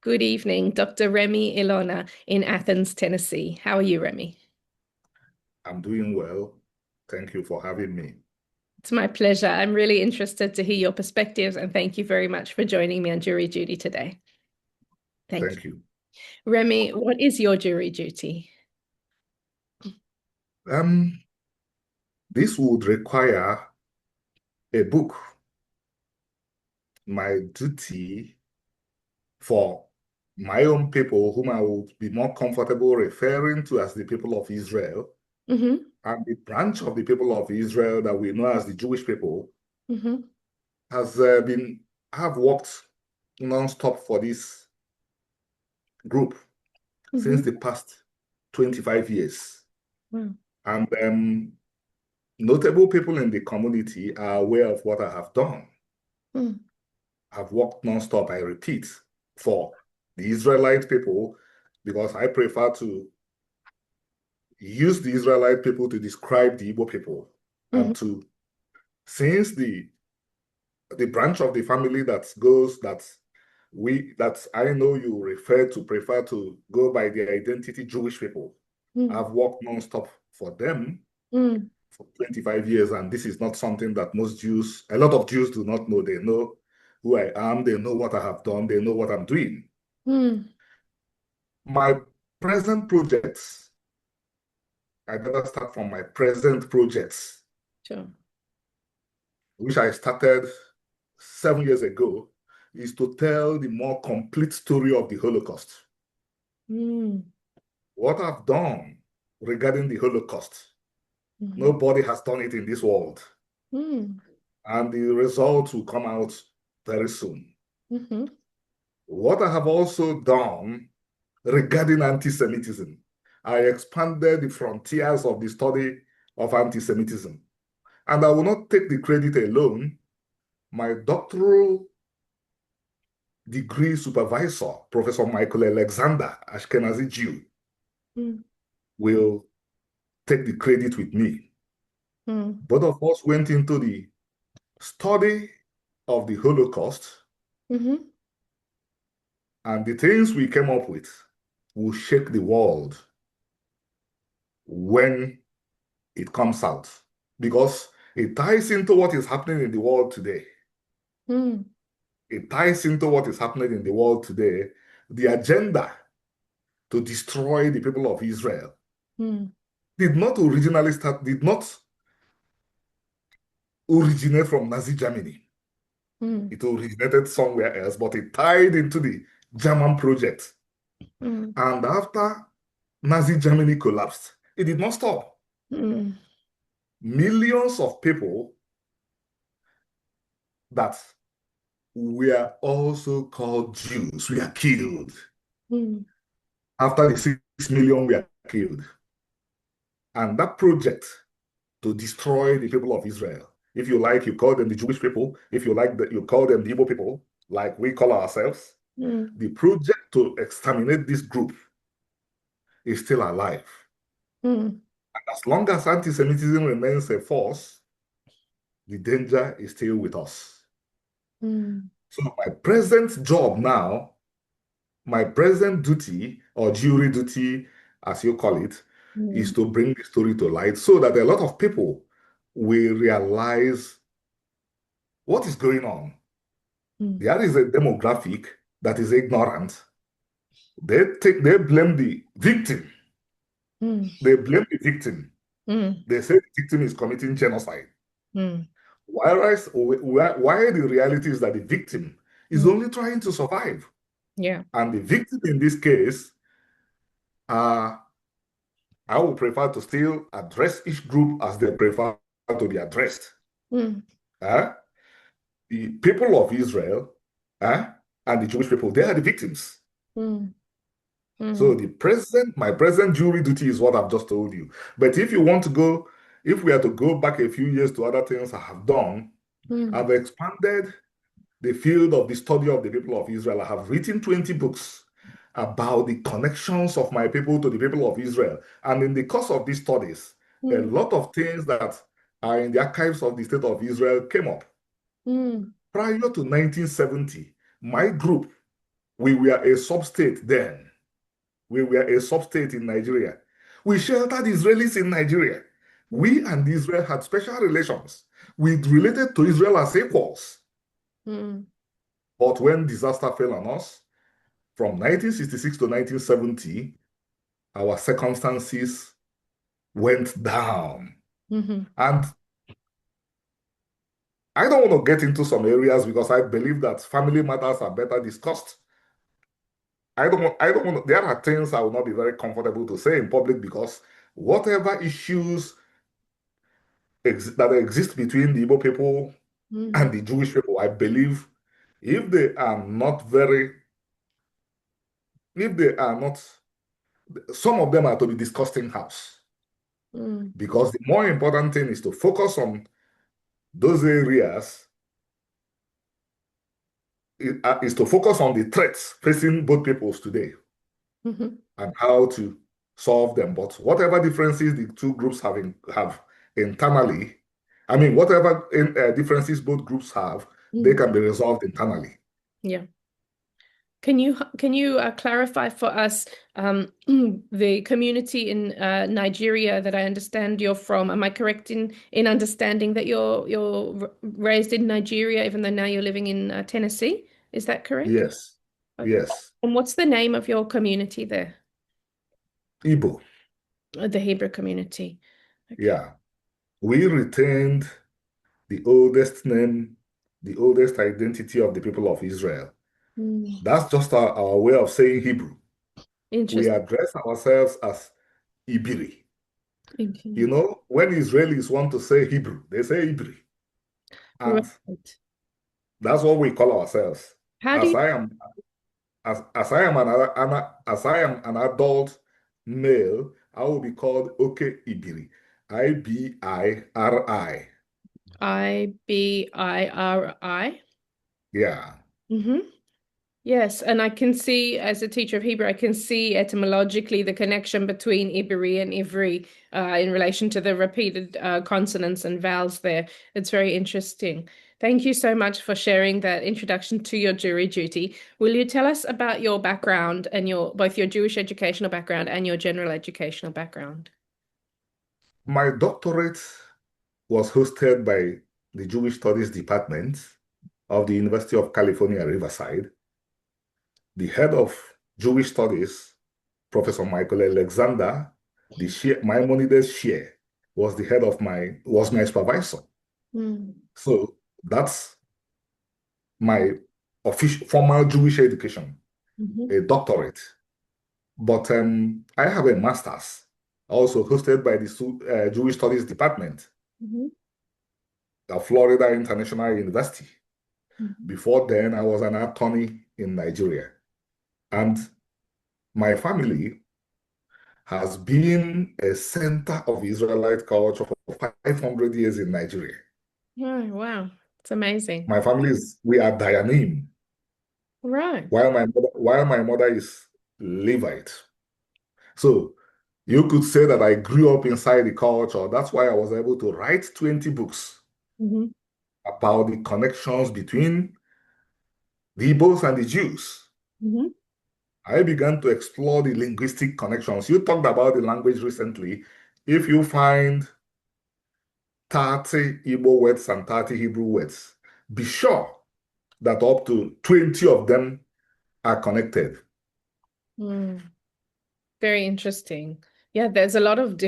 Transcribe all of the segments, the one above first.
Good evening, Dr. Remy Ilona in Athens, Tennessee. How are you, Remy? I'm doing well. Thank you for having me. It's my pleasure. I'm really interested to hear your perspectives, and thank you very much for joining me on jury duty today. Thank you. Thank you. Remy, what is your jury duty? Um, this would require a book. My duty for my own people, whom I would be more comfortable referring to as the people of Israel, Mm-hmm. and the branch of the people of Israel that we know as the Jewish people, Mm-hmm. has have worked non-stop for this group since Mm-hmm. the past 25 years. Wow. And notable people in the community are aware of what I have done. Mm. I've worked nonstop, I repeat, for the Israelite people because I prefer to use the Israelite people to describe the Igbo people Mm-hmm. and since the branch of the family that I know you prefer to go by the identity Jewish people. Mm. I've worked nonstop for them Mm. for 25 years, and this is not something that a lot of Jews do not know. They know who I am, they know what I have done, they know what I'm doing. Mm. My present projects, I better start from my present projects, Sure. which I started 7 years ago, is to tell the more complete story of the Holocaust. Mm. What I've done regarding the Holocaust, Mm-hmm. nobody has done it in this world, Mm. and the results will come out very soon. Mm-hmm. What I have also done regarding anti-Semitism, I expanded the frontiers of the study of anti-Semitism. And I will not take the credit alone. My doctoral degree supervisor, Professor Michael Alexander, Ashkenazi Jew, Mm. will take the credit with me. Mm. Both of us went into the study of the Holocaust, Mm-hmm. and the things we came up with will shake the world when it comes out because it ties into what is happening in the world today. Mm. It ties into what is happening in the world today. The agenda to destroy the people of Israel Mm. did not originate from Nazi Germany. Mm. It originated somewhere else, but it tied into the German project. Mm. And after Nazi Germany collapsed, it did not stop. Mm. Millions of people that were also called Jews were killed. Mm. After the 6 million were killed. And that project to destroy the people of Israel, if you like, you call them the Jewish people. If you like, you call them the Igbo people, like we call ourselves. Mm. The project to exterminate this group is still alive. Mm. And as long as anti-Semitism remains a force, the danger is still with us. Mm. So my present job now, my present duty or jury duty, as you call it, is Mm. to bring the story to light so that a lot of people will realize what is going on. Mm. There is a demographic that is ignorant. They blame the victim. Mm. They blame the victim. Mm. They say the victim is committing genocide. Mm. Why the reality is that the victim is Mm. only trying to survive. Yeah. And the victim in this case, uh, I would prefer to still address each group as they prefer to be addressed. Mm. Uh, the people of Israel uh, and the Jewish people, they are the victims. Mm. So Mm. my present jury duty is what I've just told you. But if we are to go back a few years to other things I have done, Mm. I've expanded the field of the study of the people of Israel. I have written 20 books about the connections of my people to the people of Israel. And in the course of these studies, a Mm. lot of things that are in the archives of the state of Israel came up. Mm. Prior to 1970, my group We were a sub-state then. We were a sub-state in Nigeria. We sheltered Israelis in Nigeria. We and Israel had special relations. We related to Israel as equals. Mm. But when disaster fell on us, from 1966 to 1970, our circumstances went down. Mm-hmm. And I don't want to get into some areas because I believe that family matters are better discussed. There are things I will not be very comfortable to say in public because whatever issues that exist between the Igbo people Mm-hmm. and the Jewish people, I believe if they are not very, if they are not, some of them are to be discussed in house. Mm. Because the more important thing is to focus on those areas, is to focus on the threats facing both peoples today Mm-hmm. and how to solve them. But whatever differences the two groups have internally, I mean, whatever differences both groups have, they Mm. can be resolved internally. Yeah. Can you clarify for us the community in Nigeria that I understand you're from? Am I correct in understanding that you're raised in Nigeria, even though now you're living in Tennessee? Is that correct? Yes, Okay. yes. And what's the name of your community there? Igbo, The Hebrew community. Okay. yeah. We retained the oldest name, the oldest identity of the people of Israel. Mm. That's just our way of saying Hebrew. We Interesting. address ourselves as Ibiri. You Okay. know, when Israelis want to say Hebrew, they say Ibri. And Right. that's what we call ourselves. How do As you? I am, as I am an adult male, I will be called Oke Ibiri. Ibiri. Ibiri? Yeah, Mm-hmm. Yes, and I can see, as a teacher of Hebrew, I can see etymologically the connection between Iberi and Ivri in relation to the repeated consonants and vowels there. It's very interesting. Thank you so much for sharing that introduction to your jury duty. Will you tell us about your background and your both your Jewish educational background and your general educational background? my doctorate was hosted by the Jewish Studies Department of the University of California, Riverside. The head of Jewish Studies, Professor Michael Alexander, Maimonides Shea, was my supervisor. Mm. So that's my official formal Jewish education, Mhm. a doctorate. But I have a master's, also hosted by the Jewish Studies Department Mhm. at Florida International University. Mhm. Before then, I was an attorney in Nigeria. And my family has been a center of Israelite culture for 500 years in Nigeria. Oh, wow. It's amazing. We are Dayanim, Right. while my mother is Levite. So you could say that I grew up inside the culture. That's why I was able to write 20 books Mhm. about the connections between the Igbos and the Jews. Mhm. I began to explore the linguistic connections. You talked about the language recently. If you find 30 Igbo words and 30 Hebrew words, be sure that up to 20 of them are connected. Mm. Very interesting. Yeah, there's a lot of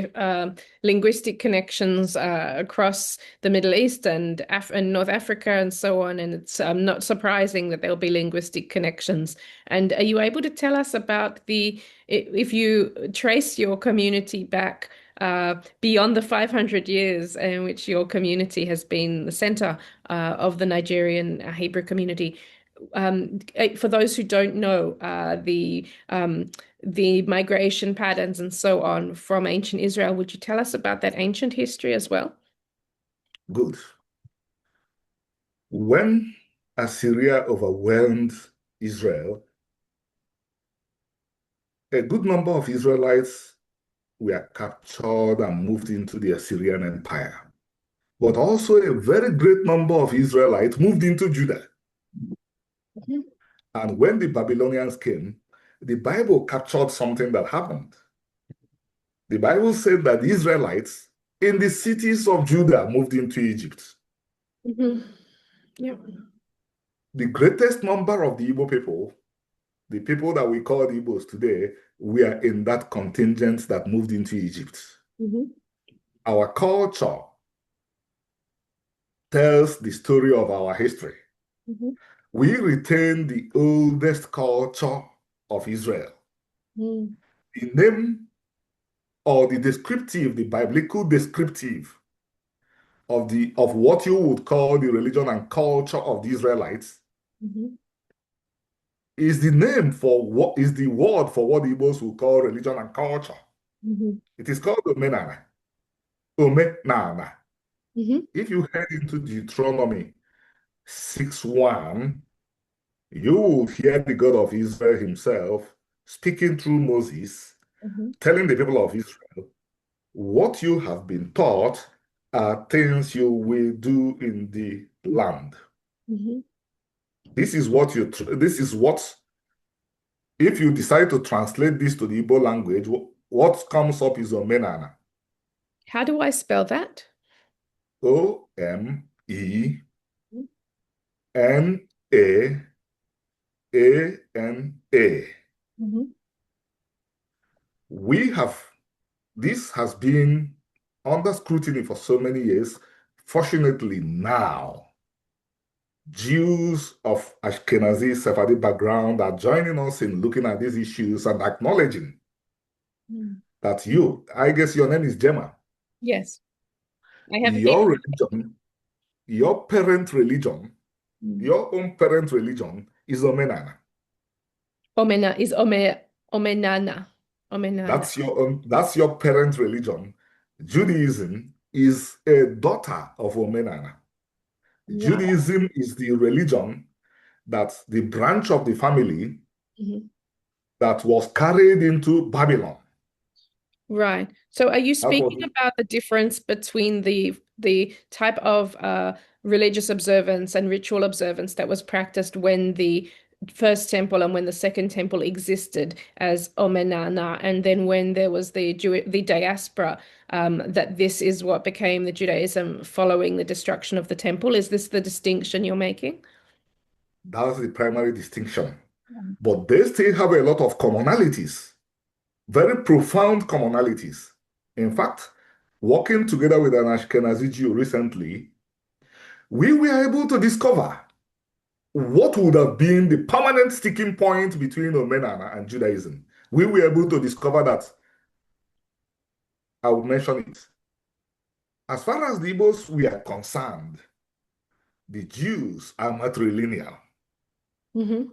linguistic connections across the Middle East and North Africa and so on, and it's not surprising that there'll be linguistic connections. And are you able to tell us about if you trace your community back beyond the 500 years in which your community has been the center of the Nigerian Hebrew community? For those who don't know, the migration patterns and so on from ancient Israel. Would you tell us about that ancient history as well? Good. When Assyria overwhelmed Israel, a good number of Israelites were captured and moved into the Assyrian Empire. But also a very great number of Israelites moved into Judah. Mhm. And when the Babylonians came, the Bible captured something that happened. The Bible said that the Israelites in the cities of Judah moved into Egypt. Mm-hmm. Yeah. The greatest number of the Igbo people, the people that we call the Igbos today, were in that contingent that moved into Egypt. Mm-hmm. Our culture tells the story of our history. Mm-hmm. We retain the oldest culture of Israel. Mm-hmm. The name or the descriptive, the biblical descriptive of what you would call the religion and culture of the Israelites Mm-hmm. is the name for what is the word for what the Igbos will call religion and culture. Mm-hmm. It is called omenana. Omenana. Mm-hmm. If you head into Deuteronomy 6:1, you will hear the God of Israel himself speaking through Moses, Mm-hmm. telling the people of Israel, what you have been taught are things you will do in the land. Mm-hmm. This is what, if you decide to translate this to the Igbo language, what comes up is omenana. How do I spell that? Omenana. Mm-hmm. We have, this has been under scrutiny for so many years. Fortunately, now, Jews of Ashkenazi Sephardi background are joining us in looking at these issues and acknowledging Mm. that I guess your name is Jemma, Yes, I have a name. your religion, your parent religion, Mm. your own parent religion is Omenana. Omenana. Omenana. That's your parent religion. Judaism is a daughter of Omenana. Wow. Judaism is the religion that the branch of the family Mhm. that was carried into Babylon. Right. So are you That was speaking about the difference between the type of religious observance and ritual observance that was practiced when the first temple and when the second temple existed as Omenana, and then when there was the diaspora, that this is what became the Judaism following the destruction of the temple? Is this the distinction you're making? that's the primary distinction. Mm. But they still have a lot of commonalities, very profound commonalities. In fact, working together with an Ashkenazi Jew recently, we were able to discover what would have been the permanent sticking point between Omenana and Judaism. We were able to discover that. I will mention it. As far as the Igbos we are concerned, the Jews are matrilineal. Hmm.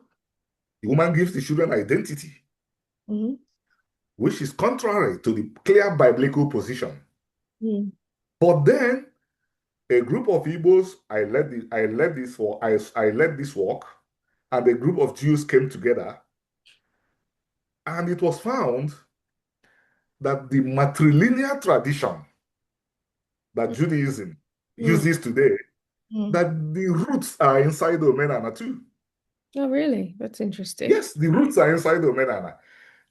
The woman gives the children identity, Hmm. which is contrary to the clear biblical position. Hmm. But then a group of Igbos, I led this work, and a group of Jews came together, and it was found that the matrilineal tradition that Judaism Hmm. uses today, Hmm. that the roots are inside the Omenana too. Oh, really? That's interesting. Yes, the roots are inside the Omenana.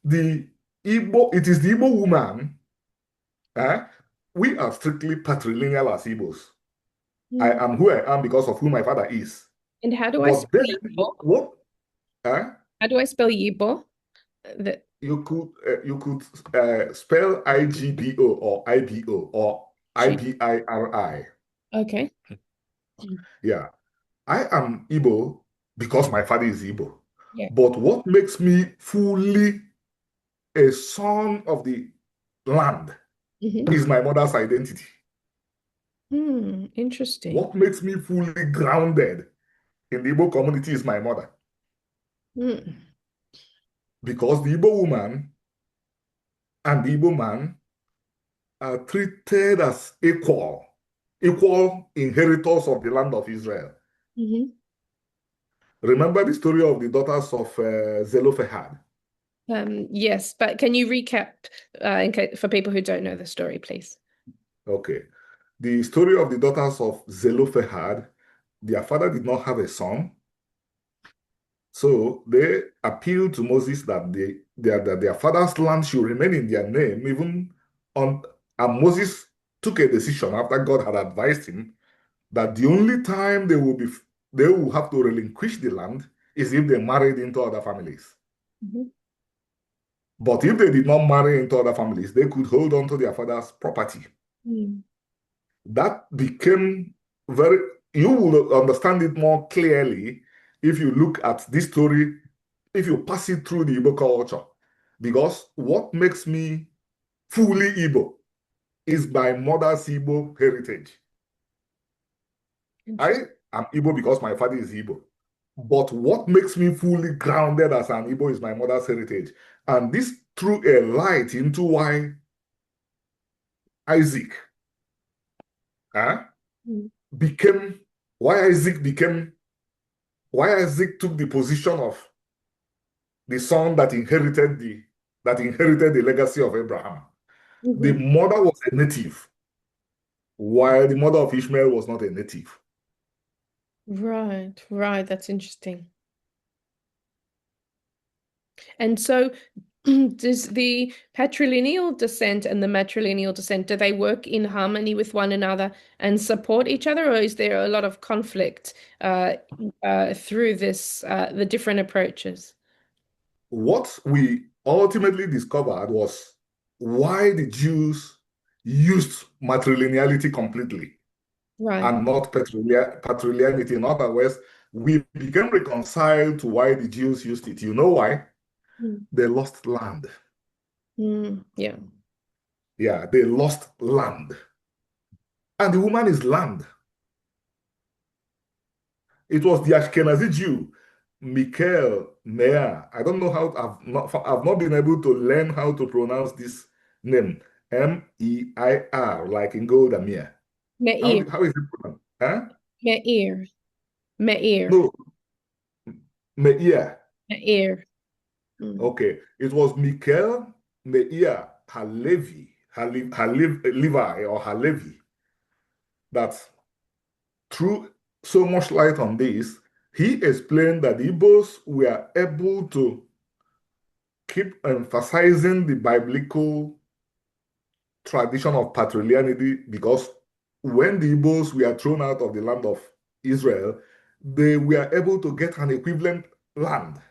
The it is the Igbo woman. eh, we are strictly patrilineal as Igbos. I Hmm. am who I am because of who my father is. And how do I But spell then, Yibo? what eh, How do I spell Yibo? The you could spell IGBO or IBO or G. IBIRI. Okay. Mm. Yeah, I am Igbo because my father is Igbo. Yeah. But what makes me fully a son of the land Hmm. is my mother's identity. Hmm. Interesting. What makes me fully grounded in the Igbo community is my mother. Hmm. Because the Igbo woman and the Igbo man are treated as equal inheritors of the land of Israel. Hmm. Remember the story of the daughters of Zelophehad? Yes, but can you recap in case, for people who don't know the story, please? Okay. The story of the daughters of Zelophehad, their father did not have a son, So they appealed to Moses that that their father's land should remain in their name, even on and Moses took a decision after God had advised him that the only time they will have to relinquish the land is if they married into other families. Mhm. But if they did not marry into other families, they could hold on to their father's property. Mm. That became very, you will understand it more clearly if you look at this story, if you pass it through the Igbo culture. Because what makes me fully Igbo is my mother's Igbo heritage. I Interesting. am Igbo because my father is Igbo. But what makes me fully grounded as an Igbo is my mother's heritage. And this threw a light into Isaac uh, Mm. became, why Isaac became, why Isaac took the position of the son that inherited the legacy of Abraham. The Mhm. mother was a native, while the mother of Ishmael was not a native. Right, right. That's interesting. And so, does the patrilineal descent and the matrilineal descent, do they work in harmony with one another and support each other, or is there a lot of conflict uh, through the different approaches? What we ultimately discovered was why the Jews used matrilineality completely Right. and not patrilineality. In other words, we became reconciled to why the Jews used it. You know why? Mm. They lost land. Mm, yeah. Yeah, they lost land. And the woman is land. It was the Ashkenazi Jew, Michael Meir. I don't know how, I've not been able to learn how to pronounce this name. Meir, like in Golda. Meir, How is it pronounced? Huh? Meir, Meir, No, Meir. Meir. Mm. Okay. It was Michael Meir Levi or Halevi that threw so much light on this. He explained that the Igbos were able to keep emphasizing the biblical tradition of patrilineality because when the Igbos were thrown out of the land of Israel, they were able to get an equivalent land.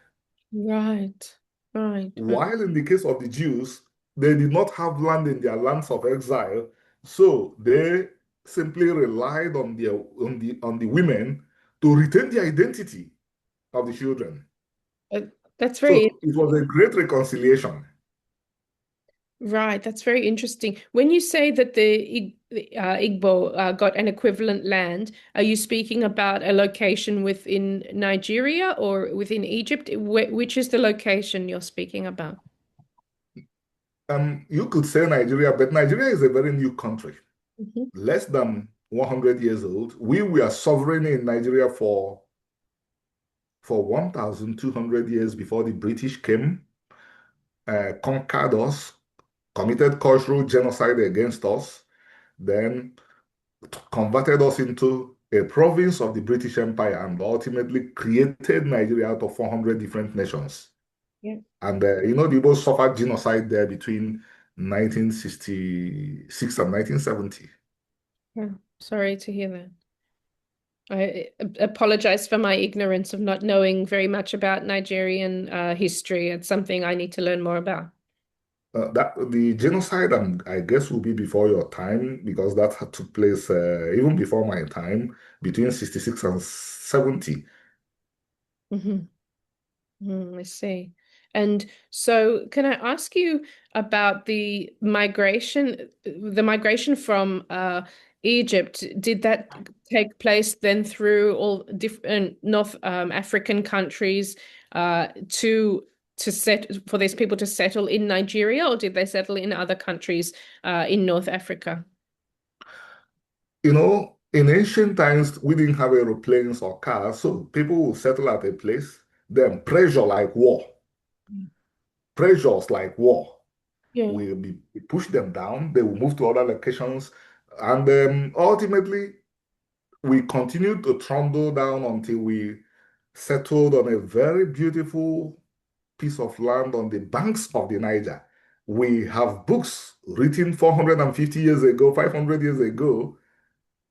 Right, right, right. While in the case of the Jews, they did not have land in their lands of exile, so they simply relied on the women to retain the identity of the children. Uh, that's very So it was a great reconciliation. right. That's very interesting. When you say that the Igbo got an equivalent land, are you speaking about a location within Nigeria or within Egypt? Which is the location you're speaking about? You could say Nigeria, but Nigeria is a very new country, Mhm. less than 100 years old. We were sovereign in Nigeria for 1,200 years before the British came, conquered us, committed cultural genocide against us, then converted us into a province of the British Empire and ultimately created Nigeria out of 400 different nations. Yeah. And the Igbo suffered genocide there between 1966 and 1970. Yeah. Sorry to hear that. I apologize for my ignorance of not knowing very much about Nigerian history. It's something I need to learn more about. That the genocide, I guess, will be before your time because that took place even before my time, between 66 and 70. Mhm. I see. And so, can I ask you about the migration from Egypt? Did that take place then through all different North African countries to set for these people to settle in Nigeria, or did they settle in other countries in North Africa? In ancient times, we didn't have aeroplanes or cars, so people will settle at a place, then pressures like war Yeah. will be push them down, they will move to other locations, and ultimately we continue to trundle down until we settled on a very beautiful piece of land on the banks of the Niger. We have books written 450 years ago, 500 years ago,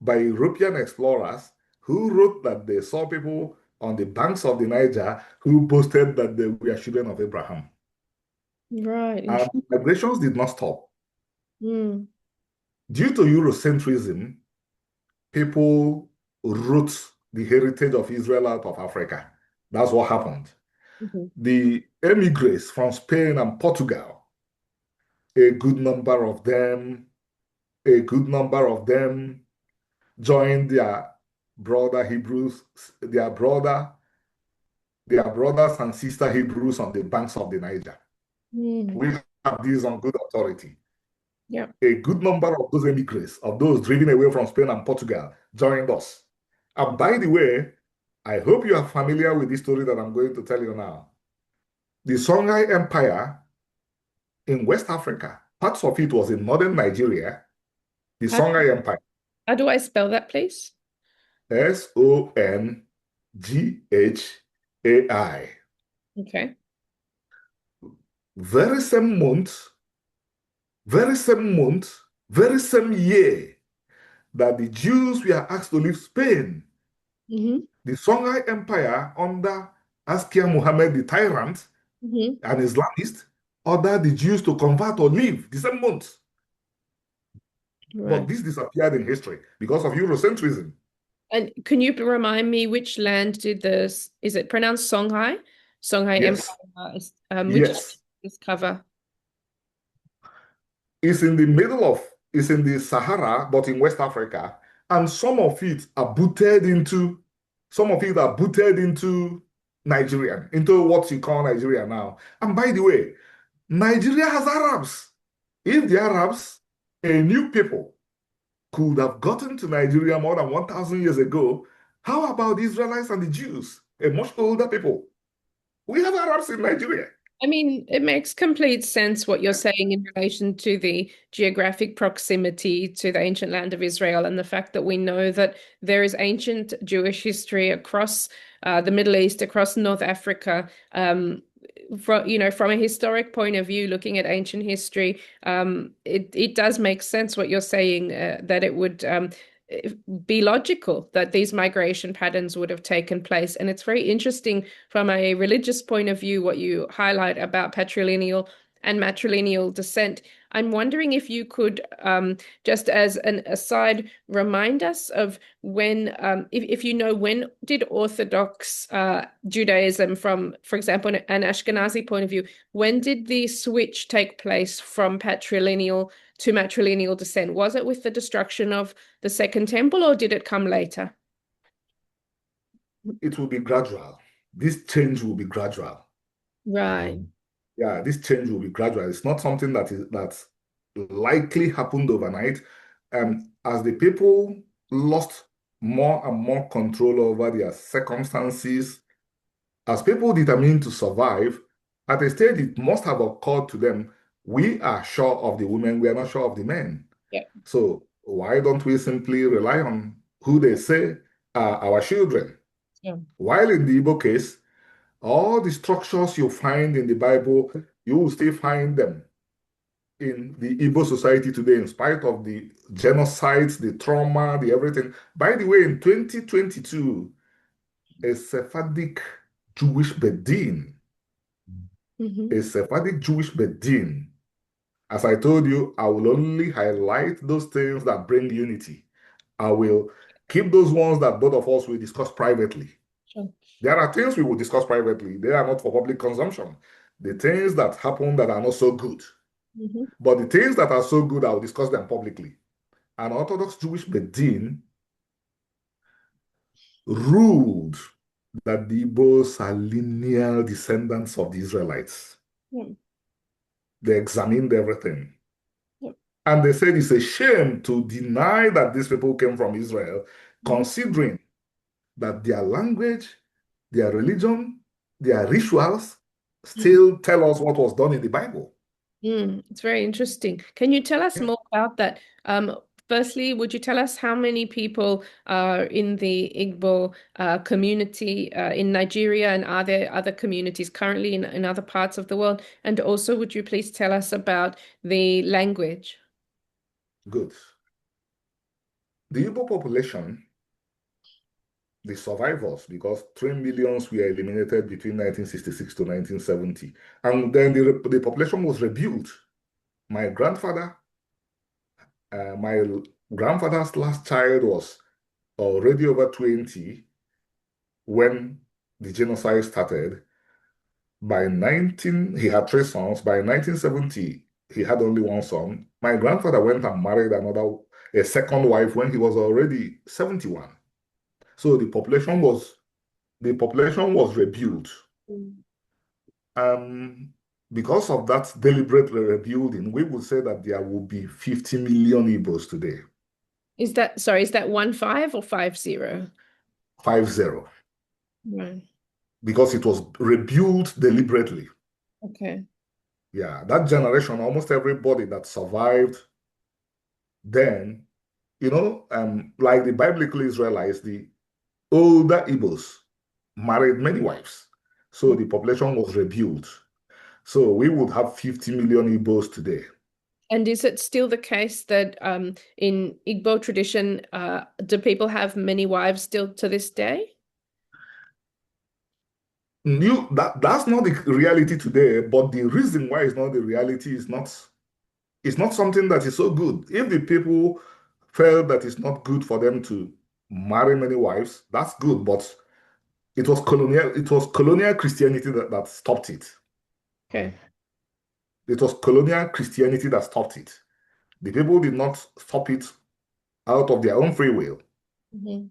by European explorers who wrote that they saw people on the banks of the Niger who boasted that they were children of Abraham. Right. And Interesting. migrations did not stop. Mm. Due to Eurocentrism, people wrote the heritage of Israel out of Africa. That's what happened. Mhm. The emigres from Spain and Portugal, a good number of them, a good number of them joined brother Hebrews, their brother, their brothers and sister Hebrews on the banks of the Niger. Mm. We have this on good authority. Yeah. A good number of those emigres, of those driven away from Spain and Portugal, joined us. And by the way, I hope you are familiar with this story that I'm going to tell you now. The Songhai Empire in West Africa, parts of it was in northern Nigeria, the How, Songhai Empire, how do I spell that, please? Songhai. Okay. Very same month, very same month, very same year that the Jews were asked to leave Spain, Hmm. the Songhai Empire under Askia Muhammad the tyrant, Hmm. an Islamist, ordered the Jews to convert or leave the same month. But Right. this disappeared in history because of Eurocentrism. And can you remind me which land did this? Is it pronounced Songhai? Songhai Yes, Empire. Which land yes. did this cover? It's in the middle of, it's in the Sahara, but in West Africa. And some of it are booted into Nigeria, into what you call Nigeria now. And by the way, Nigeria has Arabs. If the Arabs, a new people, could have gotten to Nigeria more than 1,000 years ago, how about the Israelites and the Jews, a much older people? We have Arabs in Nigeria. I mean, it makes complete sense what you're saying in relation to the geographic proximity to the ancient land of Israel and the fact that we know that there is ancient Jewish history across the Middle East, across North Africa. From a historic point of view, looking at ancient history, it does make sense what you're saying, that it would be logical that these migration patterns would have taken place. And it's very interesting from a religious point of view, what you highlight about patrilineal and matrilineal descent. I'm wondering if you could, just as an aside, remind us of when, if you know, when did Orthodox Judaism, from, for example, an Ashkenazi point of view, when did the switch take place from patrilineal to matrilineal descent? Was it with the destruction of the Second Temple, or did it come later? It will be gradual. This change will be gradual. Right. Yeah, this change will be gradual. It's not something that's likely happened overnight. As the people lost more and more control over their circumstances, as people determined to survive, at a stage it must have occurred to them, we are sure of the women, we are not sure of the men. Yeah. So why don't we simply rely on who they say are our children? Yeah. While in the Igbo case, all the structures you find in the Bible, you will still find them in the Igbo society today, in spite of the genocides, the trauma, the everything. By the way, in 2022, a Sephardic Jewish Bedin, Hmm. a Sephardic Jewish Bedin, as I told you, I will only highlight those things that bring unity. I will keep those ones that both of us will discuss privately. Sure. There are things we will discuss privately. They are not for public consumption. The things that happen that are not so good. Hmm. But the things that are so good, I will discuss them publicly. An Orthodox Jewish Bedin ruled that the Igbos are lineal descendants of the Israelites. Yeah. They examined everything. Yeah. And they said it's a shame to deny that these people came from Israel, Mhm. considering that their language, their religion, their rituals Mm. still tell us what was done in the Bible. It's very interesting. Can you tell us Yeah. more about that? Firstly, would you tell us how many people are in the Igbo community in Nigeria, and are there other communities currently in other parts of the world? And also, would you please tell us about the language? Good. The Igbo population, the survivors, because 3 millions were eliminated between 1966 to 1970. And then the population was rebuilt. My grandfather, my grandfather's last child was already over 20 when the genocide started. By 19, he had three sons. By 1970, he had only one son. My grandfather went and married a second wife when he was already 71. So the population was rebuilt. Mm. Um, because of that deliberate rebuilding, we would say that there will be 50 million Igbos today. Is that, sorry, is that 15 or 50? 50. Right. Because it was rebuilt deliberately. Okay. Yeah, that generation, almost everybody that survived then, like the biblical Israelites, the older Igbos married many wives. So the population was rebuilt. So we would have 50 million Igbos today. And is it still the case that in Igbo tradition, do people have many wives still to this day? That's not the reality today, but the reason why it's not the reality is it's not something that is so good. If the people felt that it's not good for them to marry many wives, that's good, but it was colonial Christianity that stopped it. Okay. It was colonial Christianity that stopped it. The people did not stop it out of their own free will. Mhm.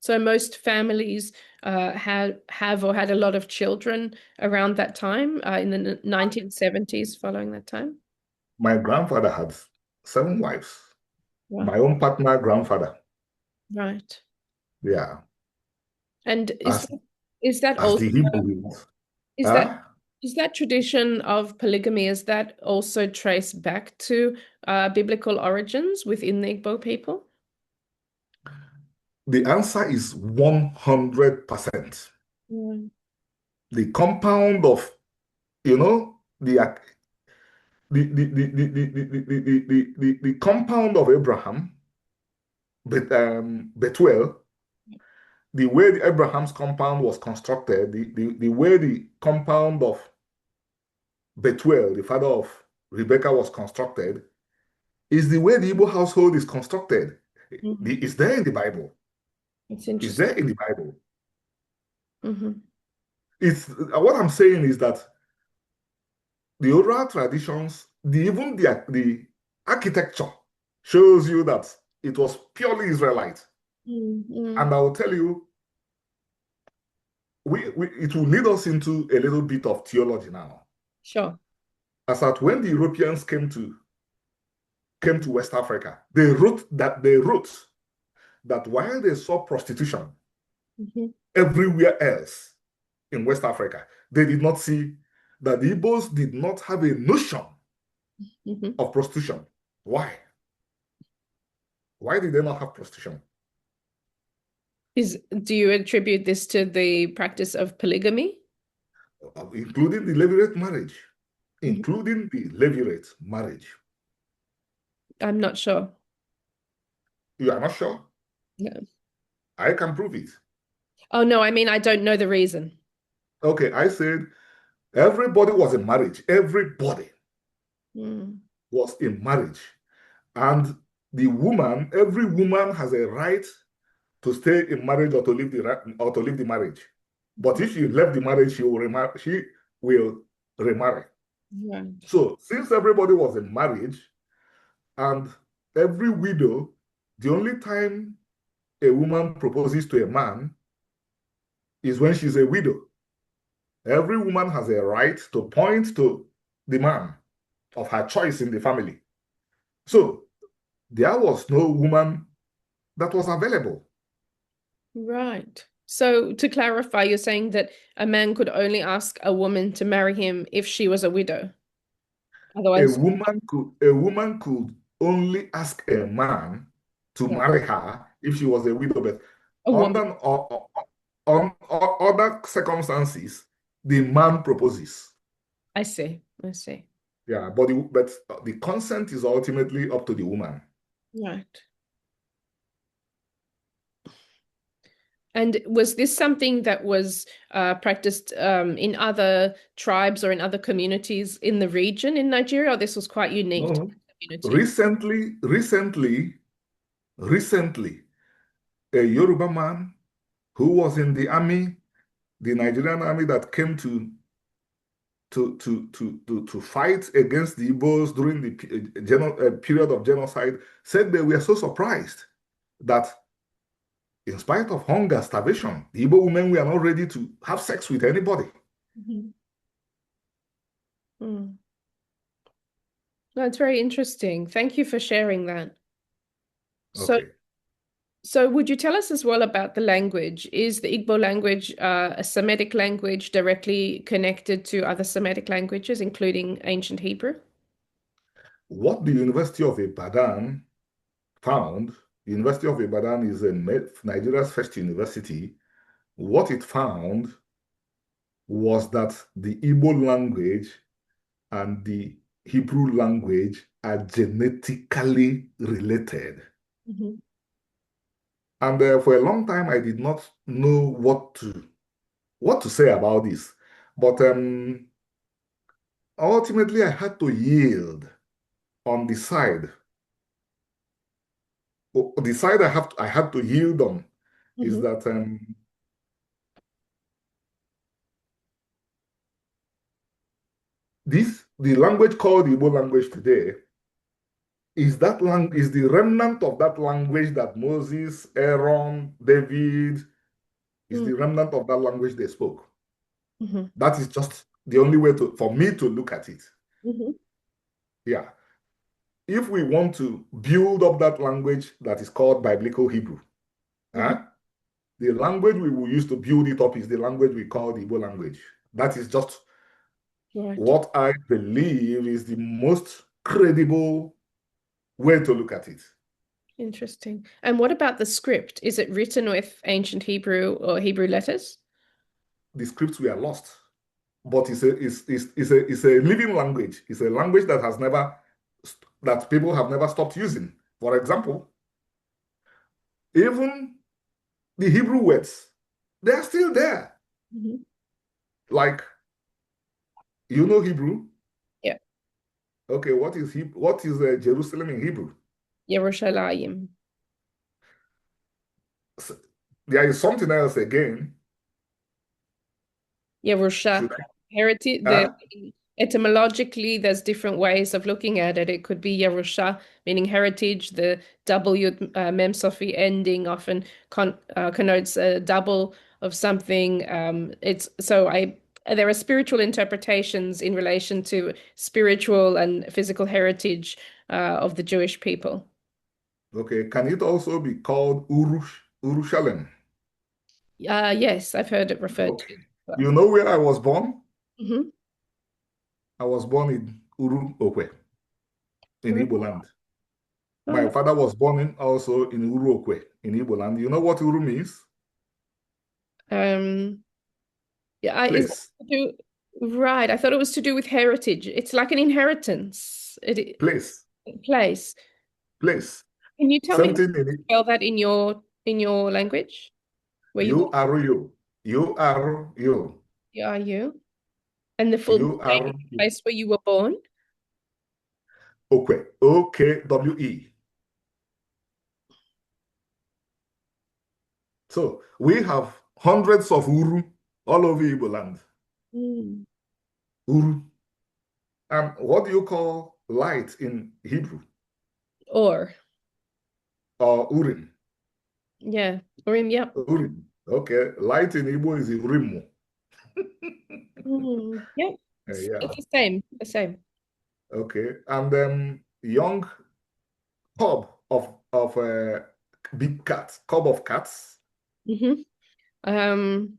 So most families have or had a lot of children around that time, in the 1970s, following that time. My grandfather had 7 wives. Wow. My own partner grandfather. Right. Yeah. And As is that as also the Hebrews. is that Huh? is that tradition of polygamy, is that also traced back to biblical origins within the Igbo people? The answer is 100%. Mm. The compound of, the compound of Abraham, Bethuel, the way Abraham's compound was constructed, the way the compound of Bethuel, the father of Rebecca, was constructed, is the way the Igbo household is constructed. Mhm. It's there in the Bible. It's It's interesting. there in the Bible. Hmm. It's what I'm saying is that the oral traditions, even the architecture shows you that it was purely Israelite. Mm-hmm. And I will tell you, it will lead us into a little bit of theology now. Sure. As at when the Europeans came to West Africa, they wrote that while they saw prostitution Hmm. everywhere else in West Africa, they did not see that the Igbos did not have a notion Hmm. of prostitution. Why? Why did they not have prostitution? Do you attribute this to the practice of polygamy? Including the levirate marriage. Mhm. Including the levirate marriage. I'm not sure. You are not sure? No. I can prove it. Oh, no, I mean, I don't know the reason. Okay, I said everybody was in marriage. Everybody Mm. was in marriage. And every woman has a right to stay in marriage or to leave the marriage. But if she left the marriage, she will remarry. Right. So since everybody was in marriage and every widow, the only time a woman proposes to a man is when she's a widow. Every woman has a right to point to the man of her choice in the family. So there was no woman that was available. Right. So to clarify, you're saying that a man could only ask a woman to marry him if she was a widow. Otherwise, a woman could only ask a man to yeah, marry her if she was a widow. But a woman. under other circumstances, the man proposes. I see. I see. Yeah, but the consent is ultimately up to the woman. Right. And was this something that was practiced in other tribes or in other communities in the region in Nigeria, or this was quite unique to No. the community? Recently, a Yoruba man who was in the army, the Nigerian army that came to fight against the Igbos during the period of genocide, said they were so surprised that in spite of hunger, starvation, the Igbo women were not ready to have sex with anybody. Mhm. Mm. That's very interesting. Thank you for sharing that. So, Okay. so would you tell us as well about the language? Is the Igbo language a Semitic language directly connected to other Semitic languages, including ancient Hebrew? What the University of Ibadan found, University of Ibadan is Nigeria's first university. What it found was that the Igbo language and the Hebrew language are genetically related. Mhm. And for a long time, I did not know what to say about this. But ultimately, I had to yield on the side. The side I had to yield on is Mhm. that the language called Igbo language today is the remnant of that language that Moses, Aaron, David is Mm. the remnant of that language they spoke. Mhm. That is just the only way for me to look at it. Mhm. Yeah. If we want to build up that language that is called Biblical Hebrew, Mhm. huh? The language we will use to build it up is the language we call the Igbo language. That is just Right. what I believe is the most credible way to look at it. Interesting. And what about the script? Is it written with ancient Hebrew or Hebrew letters? The scripts were lost, but it's a living language. It's a language that people have never stopped using. For example, even the Hebrew words, they're still there. Mhm. Like, you know Hebrew? Yeah. Okay, what is Jerusalem in Hebrew? Yerushalayim. There is something else again. Yerusha. Should I? Heritage, Huh? etymologically, there's different ways of looking at it. It could be Yerusha, meaning heritage. The W mem suffix ending often connotes a double of something. It's so I there are spiritual interpretations in relation to spiritual and physical heritage of the Jewish people. Okay, can it also be called Urushalem? Yes, I've heard it referred to Okay. as well. You know where I was born? Hmm. I was born in Uru Okwe, in Igbo land. My Oh, father was born also in Uru Okwe, in Igbo land. You know what Uru means? um, yeah, is Place. that to do, right. I thought it was to do with heritage. It's like an inheritance. Place. Place. Place. Can you tell me Same how thing to in it. spell that in your language? Where you born? You are you. You are you. Yeah, are you? And the full You name are of the you. place where you were born? Okwe. OKWE. So we have hundreds of Uru all over Igbo land. Mm. Uru. And what do you call light in Hebrew? Or Or Urim? yeah, Urim, yep. Urim. Okay. Light in Igbo is Urimu. Mm, yep. It's Yeah. the same. The same. Okay. And then young cub of big cat, cub of cats. Hmm. Um,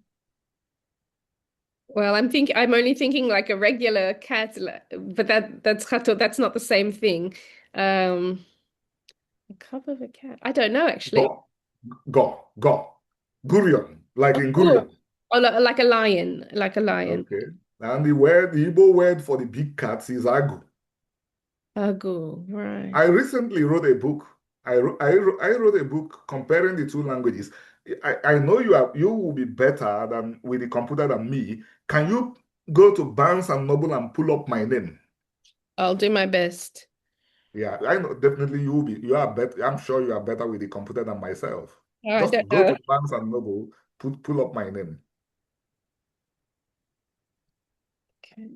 Well, I'm only thinking like a regular cat, but that's khato, that's not the same thing. Um, a cub of a cat. I don't know actually. Go, go. Gurion, like in Oh, Gurion. oh, like a lion, like a lion. Okay. And the Igbo word for the big cats is agu. Agu, right. I recently wrote a book. I wrote a book comparing the two languages. I know you will be better than with the computer than me. Can you go to Barnes and Noble and pull up my name? I'll do my best. Yeah, I know definitely you are better. I'm sure you are better with the computer than myself. I Just don't go know. to Barnes and Noble, pull up my name. Okay.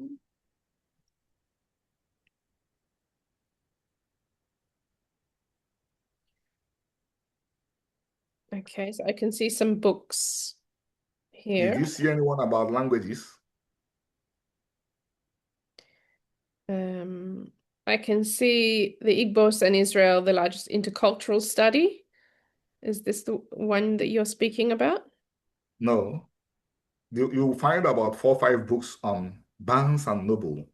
Okay, so I can see some books Did here. you see anyone about languages? Um, I can see the Igbos and Israel, the largest intercultural study. Is this the one that you're speaking about? No. You'll find about 4 or 5 books on Barnes and Noble,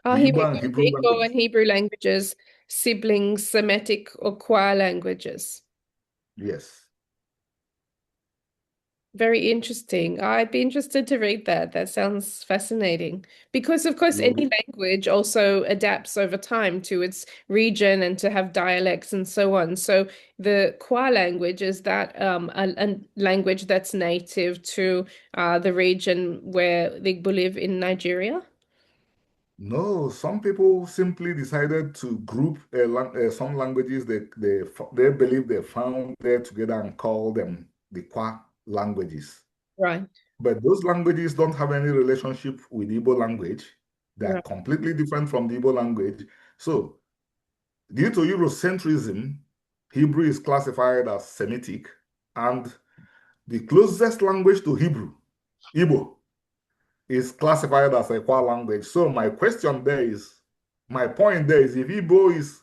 Oh, the here we Igbo and go. Hebrew The Igbo and languages. Hebrew languages, siblings, Semitic or Kwa languages. Yes. Very interesting. I'd be interested to read that. That sounds fascinating. Because, of course, You'll any be language also adapts over time to its region and to have dialects and so on. So the Kwa language is that a language that's native to the region where the Igbo live in Nigeria. No, some people simply decided to group some languages they believe they found there together and call them the Kwa languages. Right, But those languages don't have any relationship with Igbo language. They are right. completely different from the Igbo language. So, due to Eurocentrism, Hebrew is classified as Semitic, and the closest language to Hebrew, Igbo, is classified as a Kwa language. So my point there is if Igbo is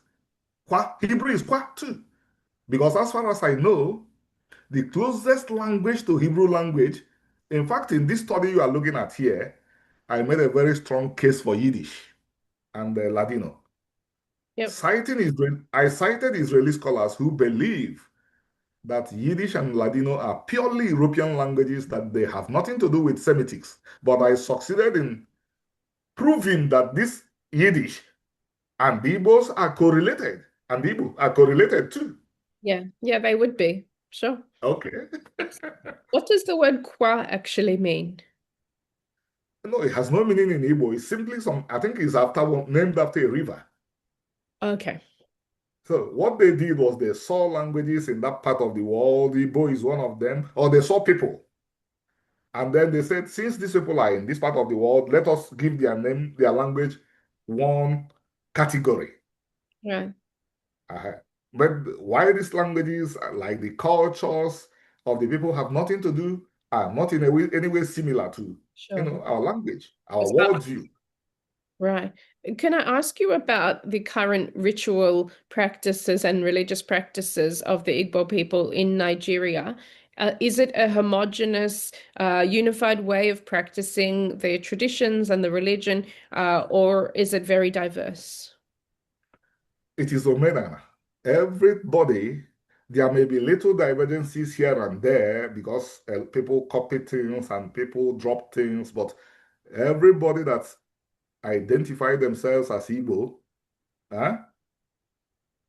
Kwa, Hebrew is Kwa too. Because as far as I know, the closest language to Hebrew language, in fact, in this study you are looking at here, I made a very strong case for Yiddish and Ladino. Yep. I cited Israeli scholars who believe that Yiddish and Ladino are purely European languages that they have nothing to do with Semitics. But I succeeded in proving that this Yiddish and the Igbos are correlated, and the Igbo are correlated too. Yeah, yeah, they would be. Sure. Okay. What does the word Kwa actually mean? No, it has no meaning in Igbo. It's simply I think it's named after a river. Okay. So what they did was they saw languages in that part of the world. Igbo is one of them, or they saw people. And then they said, since these people are in this part of the world, let us give their name, their language, one category. Right. Uh, but why these languages, like the cultures of the people, have nothing to do, are not in any way similar to, Sure. our language, our It's worldview. right. Can I ask you about the current ritual practices and religious practices of the Igbo people in Nigeria? Is it a homogeneous, unified way of practicing their traditions and the religion, or is it very diverse? It is Omenana. Everybody, there may be little divergences here and there because people copy things and people drop things, but everybody that identify themselves as Igbo, huh,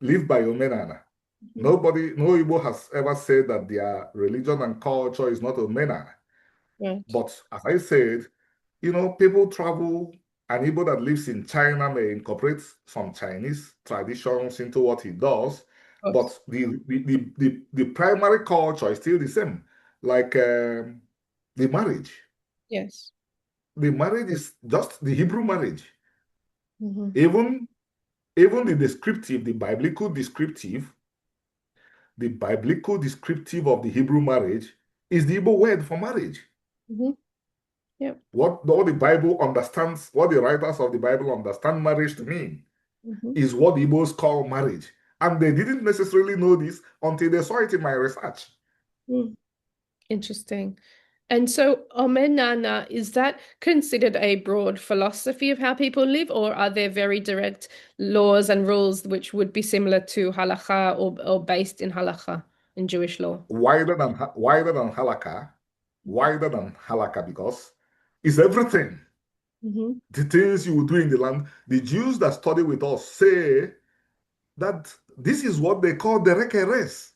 live by Omenana. Mhm. No Igbo has ever said that their religion and culture is not Omenana. Right. But as I said, people travel. An Igbo that lives in China may incorporate some Chinese traditions into what he does, Of course. but the primary culture is still the same. Like the marriage. Yes. The marriage is just the Hebrew marriage. Hmm. Even even the biblical descriptive of the Hebrew marriage is the Igbo word for marriage. Hmm. Yep. What the Bible understands, what the writers of the Bible understand marriage to mean, Hmm. is what the Igbos call marriage. And they didn't necessarily know this until they saw it in my research. Mm. Interesting. And so, Omenana, is that considered a broad philosophy of how people live, or are there very direct laws and rules which would be similar to halakha or based in halakha in Jewish law? Wider than halakha because it's everything. Hmm. The things you will do in the land. The Jews that study with us say that this is what they call derek eres.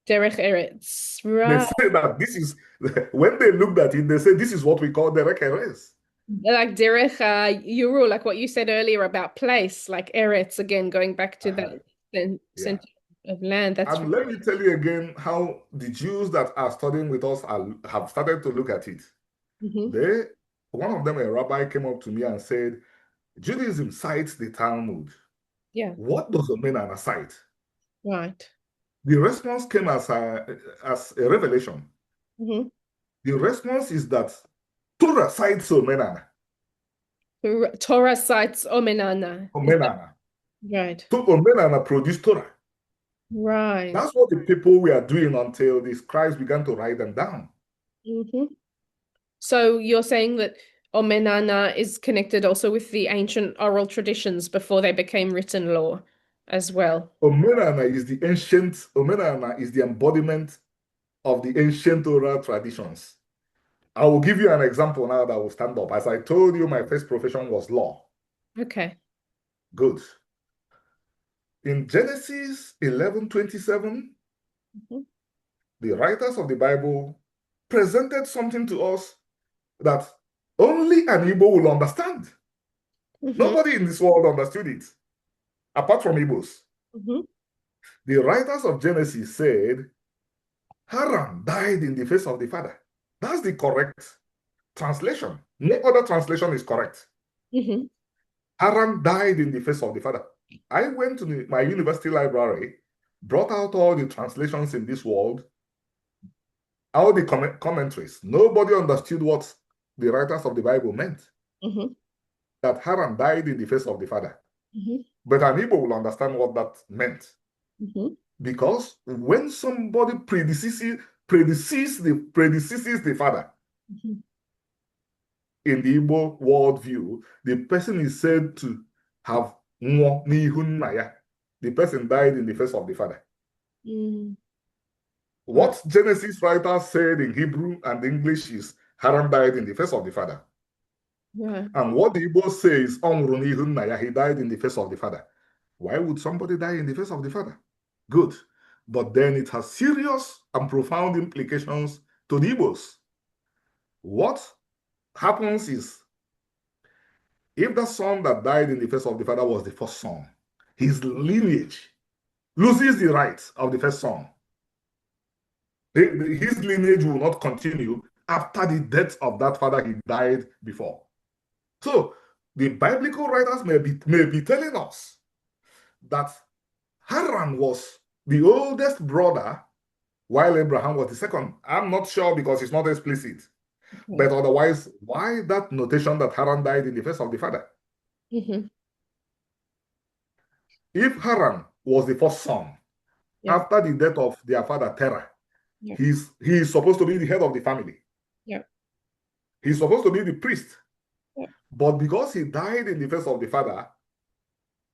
Derech Eretz, They right? say that this is when they looked at it, they say this is what we call derek eres. Like Derech Euro, like what you said earlier about place, like Eretz again, going back to Uh-huh. that Yeah. center of land. That's And let me tell you again how the Jews that are studying with us have started to look at it. hmm They, one of them, a rabbi, came up to me and said, Judaism cites the Talmud. yeah, What does Omenana cite? right. The response came as a revelation. hmm The response is that Torah cites Omenana. Torah cites Omenana. Is that Omenana. right? Omenana produced Torah. Right. That's what the people were doing until the scribes began to write them down. hmm So you're saying that Omenana is connected also with the ancient oral traditions before they became written law as well. Omenana is the embodiment of the ancient oral traditions. I will give you an example now that will stand up. As I told you, my first profession was law. Okay. Good. In Genesis 11:27, hmm the writers of the Bible presented something to us that only an Igbo will understand. hmm Nobody in this world understood it, apart from Igbos. hmm The writers of Genesis said, Haran died in the face of the Father. That's the correct translation. No other translation is correct. hmm Haran died in the face of the Father. I went to my university library, brought out all the translations in this world, all the commentaries. Nobody understood what the writers of the Bible meant, hmm that Haran died in the face of the Father. hmm But an Igbo will understand what that meant. hmm Because when somebody predeceases the Father hmm in the Igbo worldview, the person is said to have nwo n'ihu nna ya. The person died in the face of the Father. mm Right. What Genesis writers said in Hebrew and English is Haran died in the face of the Father. Right. And what the Igbo says, he died in the face of the Father. Why would somebody die in the face of the Father? Good. But then it has serious and profound implications to the Igbos. What happens is, if the son that died in the face of the Father was the first son, his lineage loses the rights of the first son. His lineage will not continue after the death of that father he died before. So the biblical writers may be telling us that Haran was the oldest brother while Abraham was the second. I'm not sure because it's not explicit. Okay. But otherwise, why that notation that Haran died in the face of the father? hmm If Haran was the first son Yeah. after the death of their father Terah, Yeah. he's supposed to be the head of the family. Yeah. He's supposed to be the priest. Yeah. But because he died in the face of the father,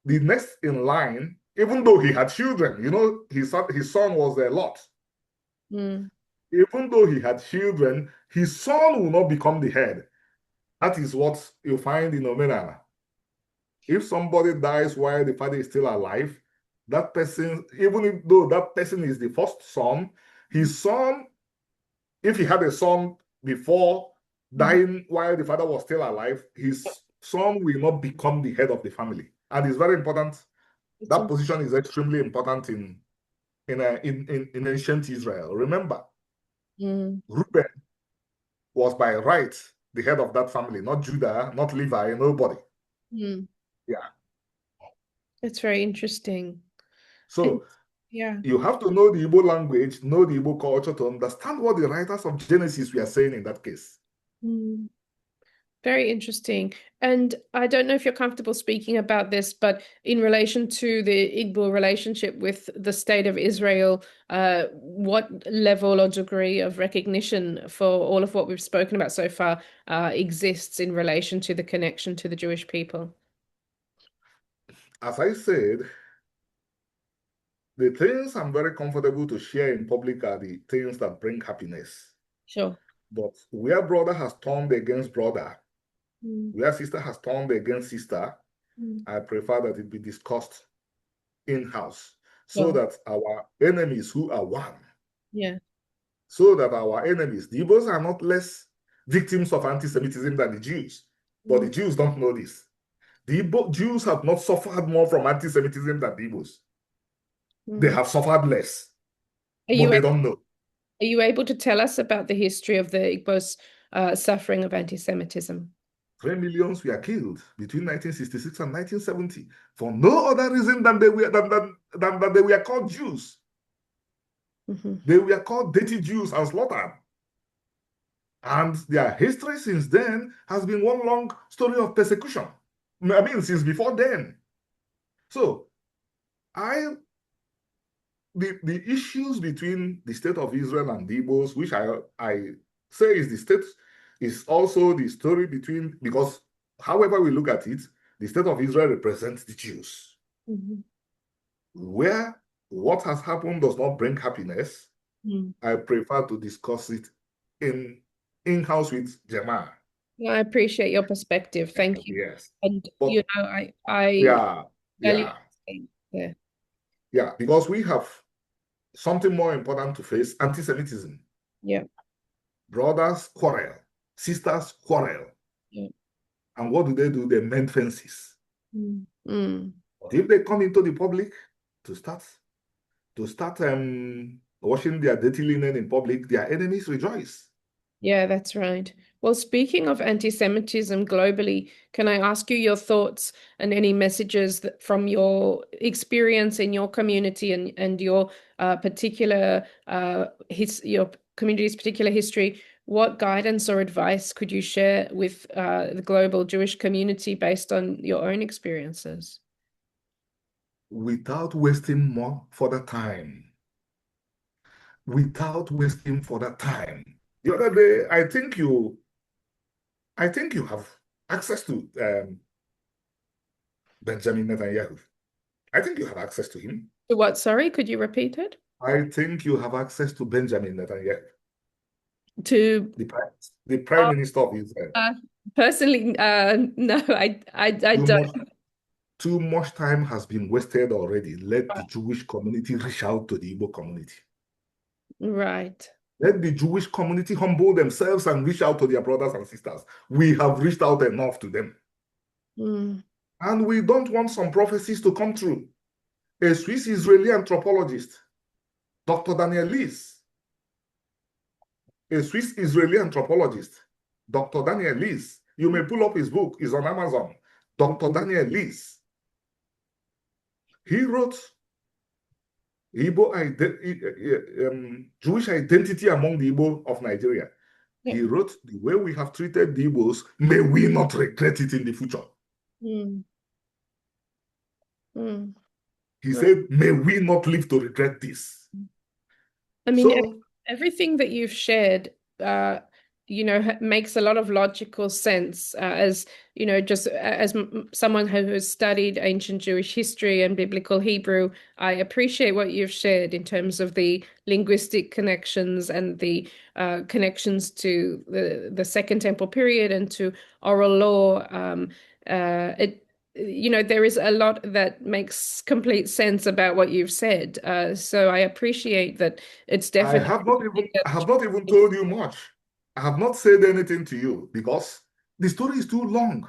the next in line, even though he had children, his son was a Lot. Mm. Even though he had children, his son will not become the head. That is what you find in Omenana. If somebody dies while the father is still alive, that person, even though that person is the first son, his son, if he had a son before Mhm. dying while the father was still alive, his son will not become the head of the family. And it's very important. It's That a, position is extremely important in ancient Israel. Remember, mm, Reuben was by right the head of that family, not Judah, not Levi, nobody. mm. Yeah. It's very interesting. And So yeah. you have to know the Igbo language, know the Igbo culture to understand what the writers of Genesis were saying in that case. Mm. Very interesting. And I don't know if you're comfortable speaking about this, but in relation to the Igbo relationship with the state of Israel, what level or degree of recognition for all of what we've spoken about so far exists in relation to the connection to the Jewish people? As I said, the things I'm very comfortable to share in public are the things that bring happiness. Sure. But where brother has turned against brother, Mm. where sister has turned against sister, Mm. I prefer that it be discussed in-house so Sure. that our enemies who are one, Yeah. so that our enemies, the Igbos are not less victims of anti-Semitism than the Jews. But the Mm. Jews don't know this. The Igbo Jews have not suffered more from anti-Semitism than the Igbos. They Mm. have suffered less, Are but you they able, don't know. are you able to tell us about the history of the Igbos suffering of anti-Semitism? 3 million were killed between 1966 and 1970 for no other reason than they were than they were called Jews. Hmm. They were called dirty Jews and slaughtered. And their history since then has been one long story of persecution. I mean, since before then. So I the issues between the state of Israel and the Igbos, which I say is the state, is also the story between, because however we look at it, the state of Israel represents the Jews. Hmm. Where what has happened does not bring happiness, Mm. I prefer to discuss it in in-house with Jemma. Well, I appreciate your perspective. Thank you. Yes. And But I yeah, value yeah, yeah, yeah, because we have something more important to face, anti-Semitism. yeah, Brothers quarrel, sisters quarrel. yeah. And what do? They mend fences. Mm. Mm. But if they come into the public to start washing their dirty linen in public, their enemies rejoice. Yeah, that's right. Well, speaking of anti-Semitism globally, can I ask you your thoughts and any messages that from your experience in your community and your particular your community's particular history? What guidance or advice could you share with the global Jewish community based on your own experiences? Without wasting more further time. Without wasting further time. The other day, I think you have access to Benjamin Netanyahu. I think you have access to him. What? Sorry, could you repeat it? I think you have access to Benjamin Netanyahu, To the prime, the prime minister of Israel. uh, personally, no, I Too don't. much, too much time has been wasted already. Let the Jewish community reach out to the Igbo community. Right. Let the Jewish community humble themselves and reach out to their brothers and sisters. We have reached out enough to them. Mm. And we don't want some prophecies to come true. A Swiss Israeli anthropologist, Dr. Daniel Lees, a Swiss Israeli anthropologist, Dr. Daniel Lees, you may pull up his book, it's on Amazon. Dr. Daniel Lees, he wrote Jewish identity among the Igbo of Nigeria. Yeah. He wrote, the way we have treated the Igbos, may we not regret it in the future. Mm. Mm. He Right. said, may we not live to regret this. I mean, So everything that you've shared, makes a lot of logical sense, as just as someone who has studied ancient Jewish history and biblical Hebrew. I appreciate what you've shared in terms of the linguistic connections and the connections to the Second Temple period and to oral law. There is a lot that makes complete sense about what you've said. So I appreciate that it's definitely. I have not even told you much. I have not said anything to you because the story is too long.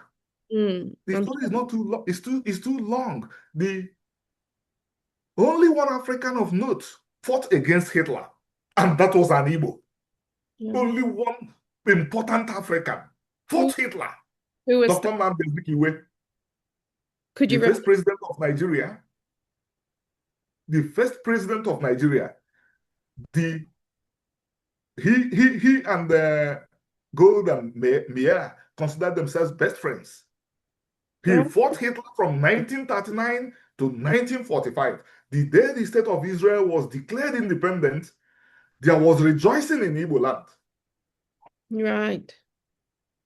Mm, The I'm story is not too long. It's too long. The only one African of note fought against Hitler, and that was an Igbo. yeah. Only one important African Who fought Hitler. who was Dr. that? Nnamdi Azikiwe, Could the you first repeat? president of Nigeria, the first president of Nigeria, the he and Gold and Mia considered themselves best friends. He Right. fought Hitler from 1939 to 1945. The day the state of Israel was declared independent, there was rejoicing in Igbo land. Right.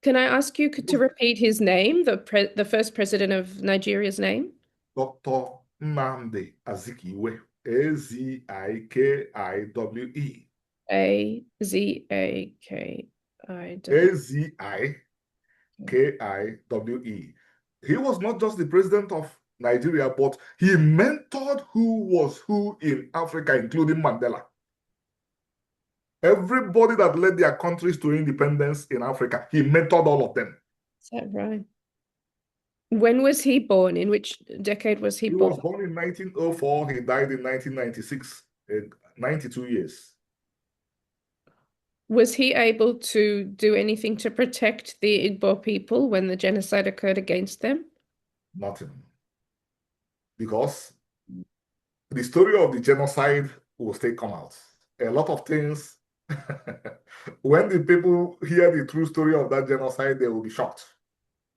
Can I ask you to repeat his name, the first president of Nigeria's name? Dr. Nnamdi Azikiwe, Azikiwe. Azakii. Azikiwe. He was not just the president of Nigeria, but he mentored who was who in Africa, including Mandela. Everybody that led their countries to independence in Africa, he mentored all of them. Is that right? When was he born? In which decade was he He born? was born in 1904. He died in 1996, 92 years. Was he able to do anything to protect the Igbo people when the genocide occurred against them? Nothing. Because the story of the genocide will still come out. A lot of things, when the people hear the true story of that genocide, they will be shocked.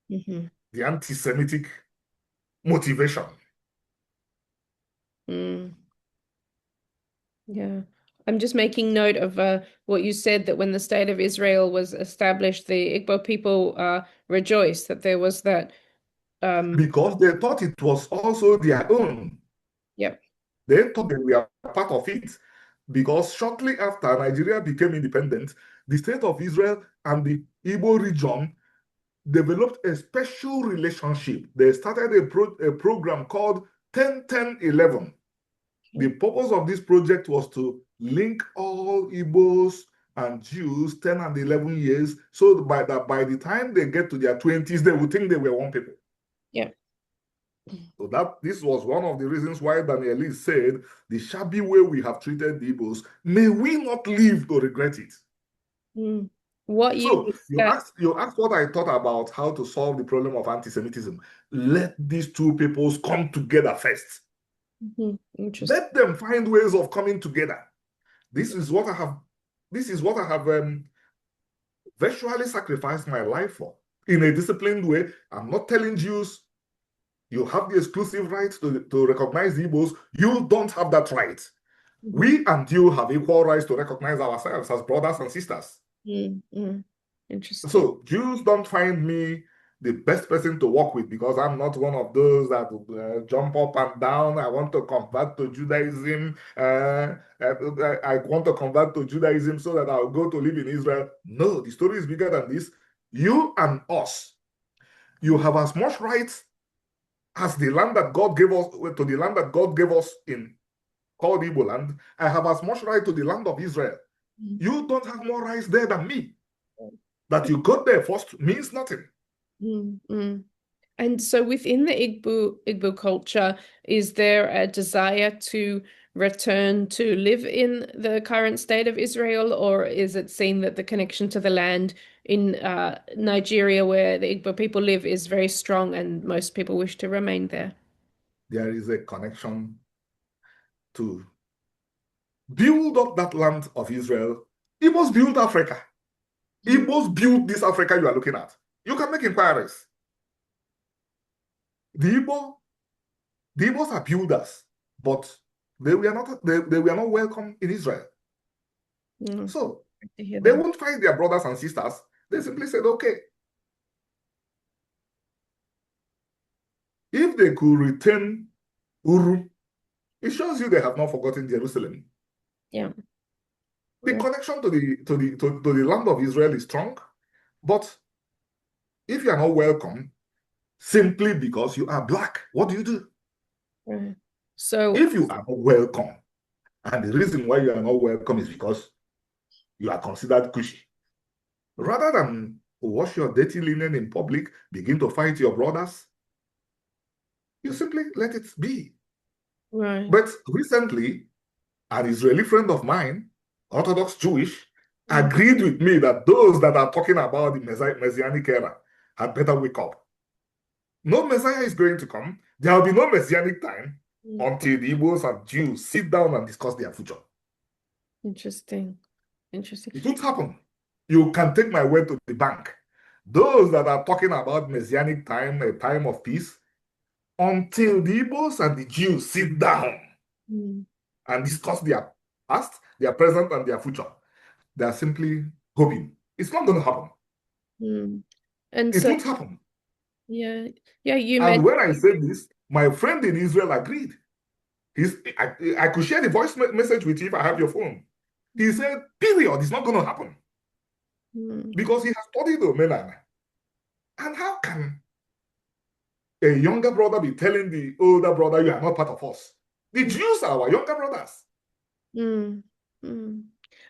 Mm-hmm. The anti-Semitic motivation. Mm. Yeah. I'm just making note of what you said that when the state of Israel was established, the Igbo people rejoiced that there was that. Because they thought it was also their own. Yep. They thought they were part of it. Because shortly after Nigeria became independent, the state of Israel and the Igbo region developed a special relationship. They started a program called 10-10-11. The purpose of this project was to link all Igbos and Jews 10 and 11 years, so by the time they get to their 20s, they would think they were one people. Yeah. So this was one of the reasons why Daniel said, the shabby way we have treated the Igbos, may we not live to regret it. Mm. What year So was you that? asked what I thought about how to solve the problem of anti-Semitism. Let these two peoples come together first. Mm-hmm. Interesting. Let them find ways of coming together. This is what I have virtually sacrificed my life for in a disciplined way. I'm not telling Jews you have the exclusive right to recognize the Igbos. You don't have that right. Mm-hmm. We and you have equal rights to recognize ourselves as brothers and sisters. Mm-hmm. Interesting. So Jews don't find me the best person to work with because I'm not one of those that jump up and down. I want to convert to Judaism. I want to convert to Judaism so that I'll go to live in Israel. No, the story is bigger than this. You and us, you have as much rights as the land that God gave us, to the land that God gave us in called Igbo land. I have as much right to the land of Israel. You don't have more rights there than me. That you got there first means nothing. Mm-hmm. And so within the Igbo culture, is there a desire to return to live in the current state of Israel, or is it seen that the connection to the land in Nigeria, where the Igbo people live, is very strong and most people wish to remain there? There is a connection to build up that land of Israel. Igbos built Africa. Igbos built this Africa you are looking at. You can make inquiries. The Igbos are builders, but they were not welcome in Israel. Mm, So to hear they that. won't find their brothers and sisters. They simply said, okay, if they could retain Uru, it shows you they have not forgotten Jerusalem. Yeah. The Right. connection to the land of Israel is strong, but if you are not welcome simply because you are black, what do you do? Right. So, If you are not welcome, and the reason why you are not welcome is because you are considered cushy, rather than wash your dirty linen in public, begin to fight your brothers, you simply let it be. right. But recently, an Israeli friend of mine, Orthodox Jewish, Mm, agreed with me that those that are talking about the Messianic era had better wake up. No Messiah is going to come. There will be no Messianic time mm. until the Igbos and Jews sit down and discuss their future. Interesting. Interesting. It won't happen. You can take my word to the bank. Those that are talking about messianic time, a time of peace, until the Igbos and the Jews sit down Mm. and discuss their past, their present, and their future, they are simply hoping. It's not going to happen. Mm. And It so, won't happen. yeah, yeah, you And mentioned. when I said this, my friend in Israel agreed. I could share the voice message with you if I have your phone. He said, period, it's not going to happen Mm. because he has studied Omenana. And how can a younger brother be telling the older brother, you are not part of us? The Mm. Jews are our younger brothers. Mm. Mm.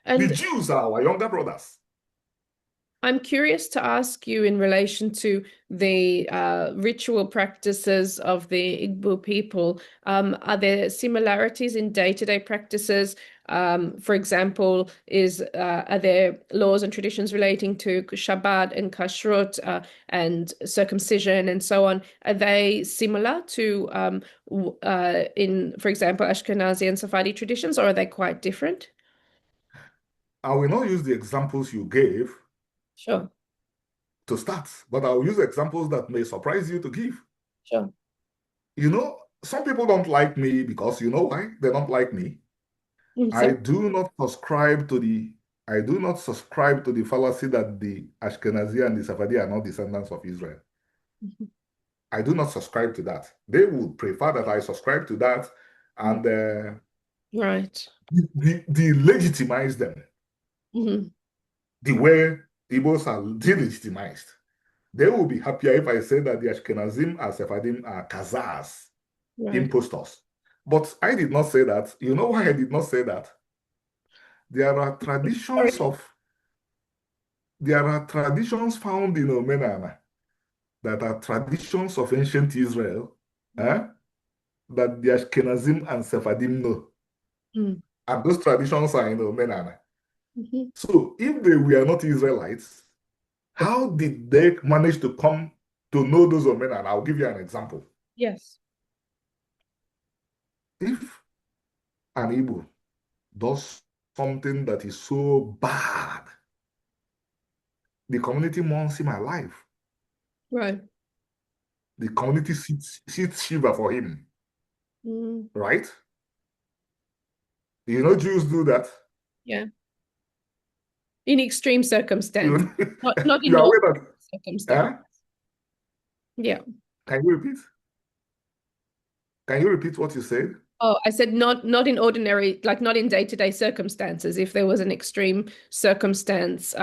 The And Jews are our younger brothers. I'm curious to ask you in relation to the ritual practices of the Igbo people. Are there similarities in day-to-day practices? For example, are there laws and traditions relating to Shabbat and Kashrut and circumcision and so on? Are they similar to for example, Ashkenazi and Sephardi traditions, or are they quite different? I will not use the examples you gave Sure, to start, but I will use examples that may surprise you to give. sure. Some people don't like me because you know why they don't like me? I So, do not subscribe to the I do not subscribe to the fallacy that the Ashkenazi and the Sephardi are not descendants of Israel. I do not subscribe to that. They would prefer that I subscribe to that and right. delegitimize them Mhm. the way Igbos are delegitimized. They will be happier if I say that the Ashkenazim and Sephardim are Khazars, Right. impostors. But I did not say that. You know why I did not say that? There are traditions Sorry. of there are traditions found in Omenana that are traditions of ancient Israel, eh, that the Ashkenazim and Sephardim know. Mm. And those traditions are in Omenana. Mhm. So if they were not Israelites, how did they manage to come to know those Omenana? I'll give you an example. Yes. If an Igbo does something that is so bad, the community mourns him alive. Right. The community sits shiva for him, Mm. right? Jews do that. Yeah. In extreme circumstance, You, not in you are normal aware that, circumstance. eh? Yeah. Can you repeat? Can you repeat what you said? Oh, I said not in ordinary, like not in day-to-day circumstances. If there was an extreme circumstance,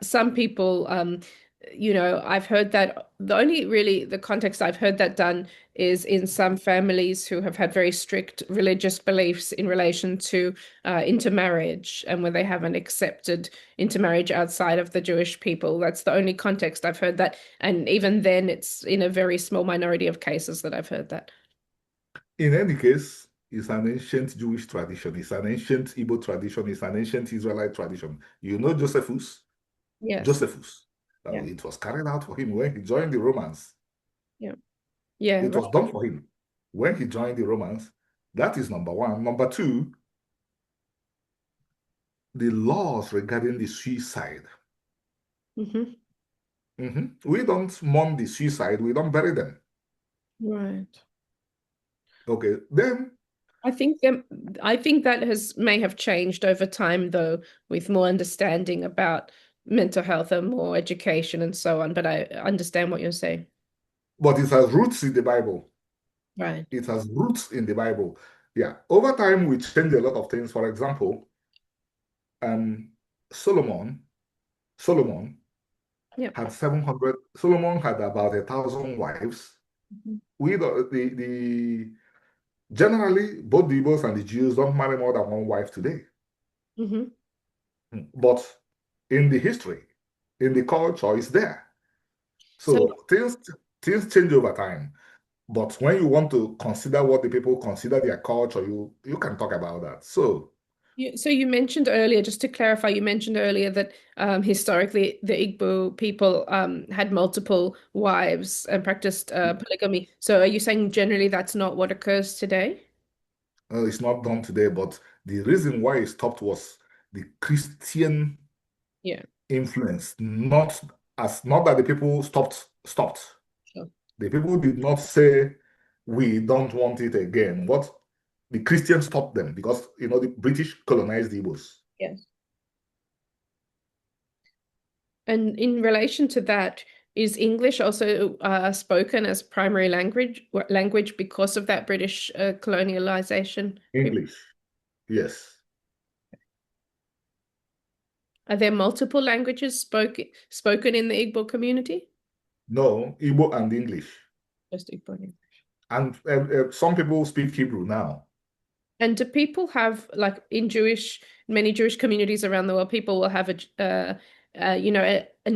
some people, I've heard that the only really the context I've heard that done is in some families who have had very strict religious beliefs in relation to intermarriage and where they haven't accepted intermarriage outside of the Jewish people. That's the only context I've heard that, and even then, it's in a very small minority of cases that I've heard that. In any case, it's an ancient Jewish tradition. It's an ancient Igbo tradition. It's an ancient Israelite tradition. You know Josephus? Yes. Josephus. Yeah. It was carried out for him when he joined the Romans. Yeah. Yeah. It was done for him when he joined the Romans. That is number one. Number two, the laws regarding the suicide. Hmm. We don't mourn the suicide, we don't bury them. Right. Okay, then, I think them I think that has may have changed over time though, with more understanding about mental health and more education and so on. But I understand what you're saying. but it has roots in the Bible. Right. It has roots in the Bible. Yeah, over time, we change a lot of things. For example, um, Solomon, Solomon Yeah. Solomon had about 1,000 wives. Hmm. We, generally, both the Igbos and the Jews don't marry more than one wife today. Hmm. But in the history, in the culture, it's there. So So things change over time. But when you want to consider what the people consider their culture, you can talk about that. So you mentioned earlier, just to clarify, you mentioned earlier that historically the Igbo people had multiple wives and practiced polygamy. So are you saying generally that's not what occurs today? it's not done today, but the reason why it stopped was the Christian Yeah. influence, not as not that the people stopped. Sure. The people did not say we don't want it again. What the Christians stopped them because the British colonized the Igbos. Yes. And in relation to that, is English also spoken as primary language because of that British colonialization? English, yes. Are there multiple languages spoken in the Igbo community? No, Igbo and English. Just Igbo. And some people speak Hebrew now. And do people have, like in many Jewish communities around the world, people will have an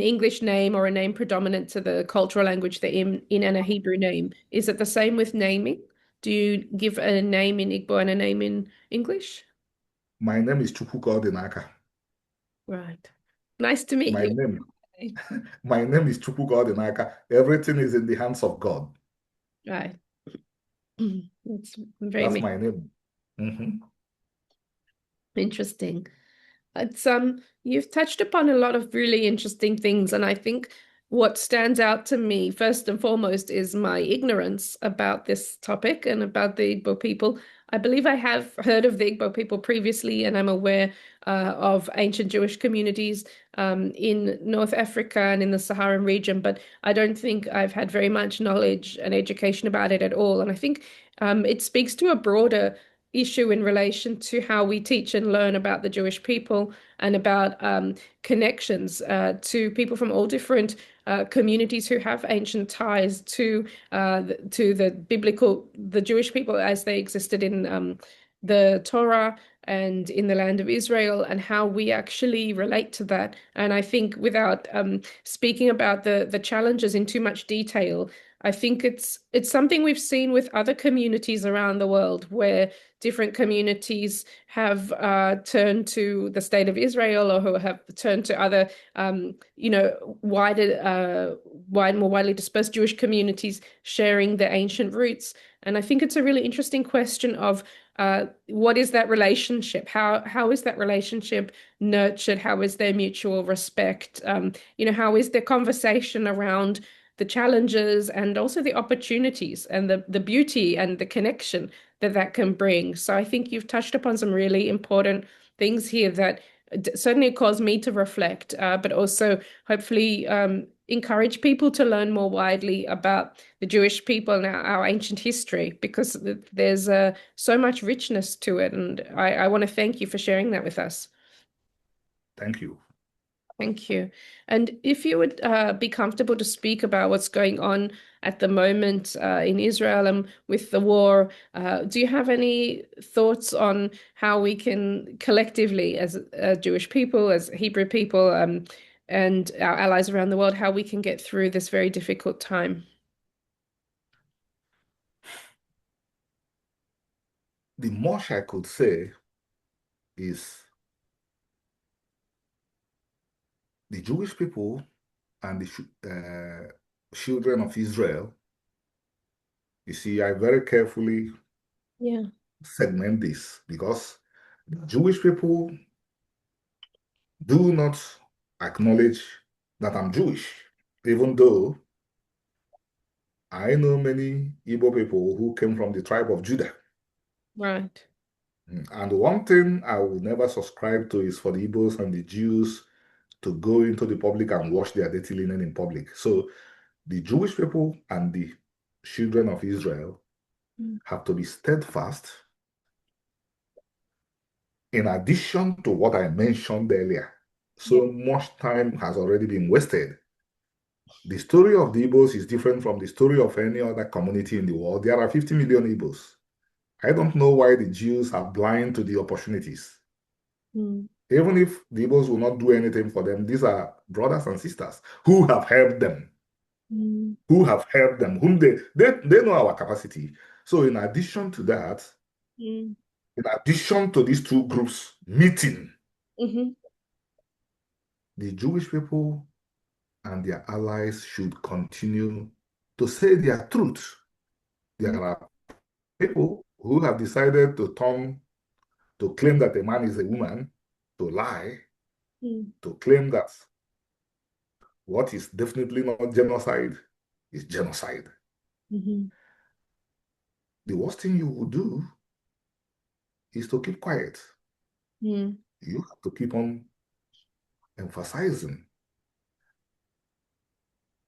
English name or a name predominant to the cultural language they're in and a Hebrew name. Is it the same with naming? Do you give a name in Igbo and a name in English? My name is Chukwuka Odinaka. Right. Nice to meet My you. name, my name is Chukwuka Odinaka. Everything is in the hands of God. Right. It's very That's my name. Mhm. interesting. It's you've touched upon a lot of really interesting things, and I think what stands out to me first and foremost is my ignorance about this topic and about the Igbo people. I believe I have heard of the Igbo people previously, and I'm aware of ancient Jewish communities in North Africa and in the Saharan region, but I don't think I've had very much knowledge and education about it at all. And I think it speaks to a broader issue in relation to how we teach and learn about the Jewish people and about connections to people from all different communities who have ancient ties to the Jewish people as they existed in the Torah and in the land of Israel, and how we actually relate to that. And I think without speaking about the challenges in too much detail, I think it's something we've seen with other communities around the world where different communities have turned to the state of Israel or who have turned to other, more widely dispersed Jewish communities sharing their ancient roots. And I think it's a really interesting question of what is that relationship? How is that relationship nurtured? How is there mutual respect? How is the conversation around the challenges and also the opportunities and the beauty and the connection that can bring. So I think you've touched upon some really important things here that certainly cause me to reflect, but also hopefully encourage people to learn more widely about the Jewish people and our ancient history, because there's so much richness to it. And I want to thank you for sharing that with us. Thank you. Thank you. And if you would be comfortable to speak about what's going on at the moment in Israel and with the war, do you have any thoughts on how we can collectively, as Jewish people, as Hebrew people, and our allies around the world, how we can get through this very difficult time? The most I could say is the Jewish people and the children of Israel. You see, I very carefully Yeah. segment this because the Jewish people do not acknowledge that I'm Jewish, even though I know many Igbo people who came from the tribe of Judah. Right. And one thing I will never subscribe to is for the Igbos and the Jews to go into the public and wash their dirty linen in public. So the Jewish people and the children of Israel Mm. have to be steadfast in addition to what I mentioned earlier. Yeah. So much time has already been wasted. The story of the Igbos is different from the story of any other community in the world. There are 50 million Igbos. I don't know why the Jews are blind to the opportunities. Mm. Even if the Igbos will not do anything for them, these are brothers and sisters who have helped them, Mm. whom they know our capacity. So in addition to that, Mm. in addition to these two groups meeting, Mm-hmm. the Jewish people and their allies should continue to say their truth. There are people who have decided to claim that a man is a woman, to lie, Mm. to claim that What is definitely not genocide is genocide. Hmm. The worst thing you will do is to keep quiet. Mm. You have to keep on emphasizing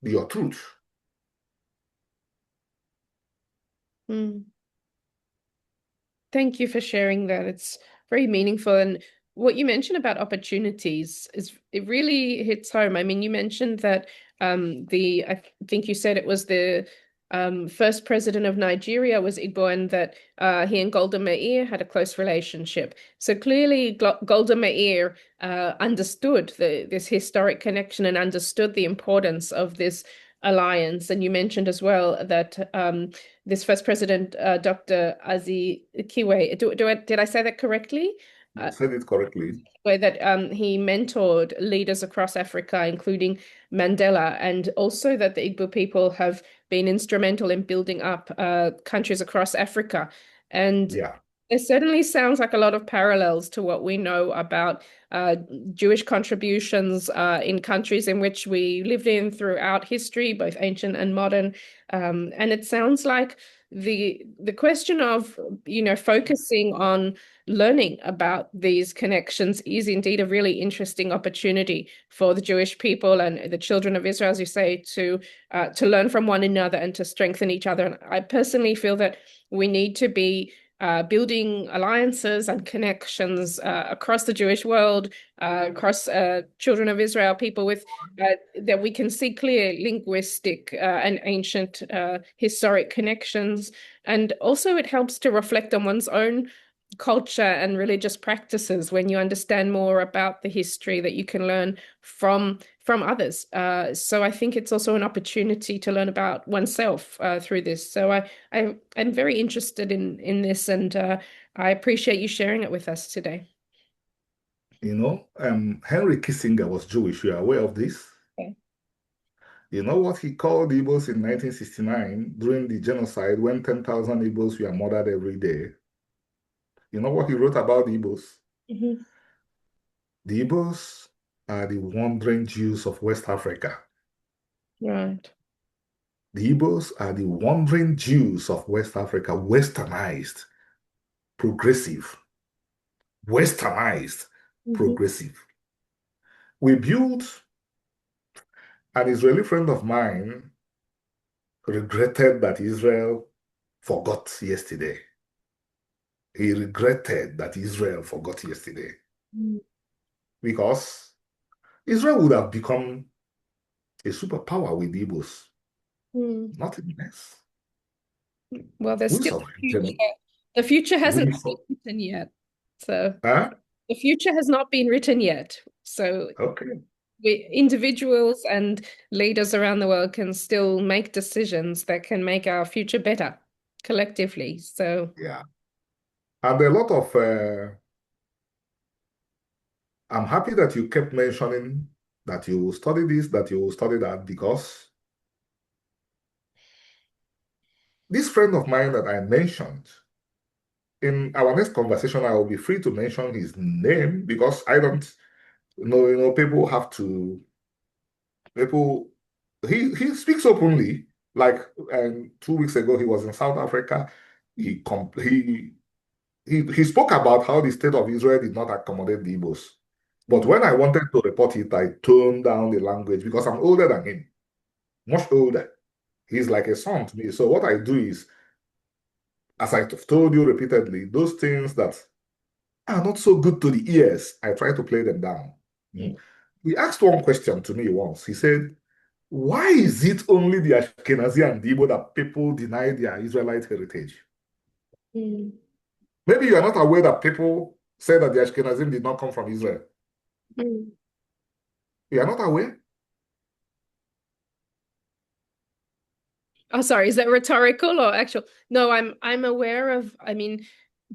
your truth. Mm. Thank you for sharing that. It's very meaningful. And what you mentioned about opportunities is it really hits home. I mean, you mentioned that I think you said it was the first president of Nigeria was Igbo, and that he and Golda Meir had a close relationship. So clearly, Golda Meir understood this historic connection and understood the importance of this alliance. And you mentioned as well that this first president, Dr. Azi Kiwe, did I say that correctly? You said it correctly. Where that he mentored leaders across Africa, including Mandela, and also that the Igbo people have been instrumental in building up countries across Africa. And Yeah. there certainly sounds like a lot of parallels to what we know about uh, Jewish contributions in countries in which we lived in throughout history, both ancient and modern. And it sounds like the question of, focusing on learning about these connections is indeed a really interesting opportunity for the Jewish people and the children of Israel, as you say, to learn from one another and to strengthen each other. And I personally feel that we need to be building alliances and connections across the Jewish world, across children of Israel, people with that we can see clear linguistic and ancient historic connections. And also, it helps to reflect on one's own culture and religious practices when you understand more about the history that you can learn from others. So I think it's also an opportunity to learn about oneself through this. So I'm very interested in this, and I appreciate you sharing it with us today. Henry Kissinger was Jewish. You are aware of this? Okay. You know what he called Igbos in 1969 during the genocide when 10,000 Igbos were murdered every day? You know what he wrote about the Igbos? Mhm. The Igbos are the wandering Jews of West Africa. Right. The Igbos are the wandering Jews of West Africa, westernized, progressive, westernized, Mhm. progressive. We built, an Israeli friend of mine regretted that Israel forgot yesterday. He regretted that Israel forgot yesterday Mm. because Israel would have become a superpower with the Igbos, Mm. nothing less. Well, there's We still survived the future. them. The future hasn't We been saw. written yet. So Huh? the future has not been written yet. So Okay. individuals and leaders around the world can still make decisions that can make our future better collectively. So, Yeah. And a lot of, I'm happy that you kept mentioning that you will study this, that you will study that, because this friend of mine that I mentioned, in our next conversation, I will be free to mention his name because I don't know, people have to, people, he speaks openly. Like 2 weeks ago, he was in South Africa. He, com he spoke about how the state of Israel did not accommodate the Igbos. But mhm, when I wanted to report it, I toned down the language because I'm older than him, much older. He's like a son to me. So what I do is, as I've told you repeatedly, those things that are not so good to the ears, I try to play them down. Mm. mm, He asked one question to me once. He said, why is it only the Ashkenazi and the Igbo that people deny their Israelite heritage? mm, Maybe you are not aware that people say that the Ashkenazim did not come from Israel. mm. You are not aware? Oh, sorry, is that rhetorical or actual? No, I'm aware of, I mean,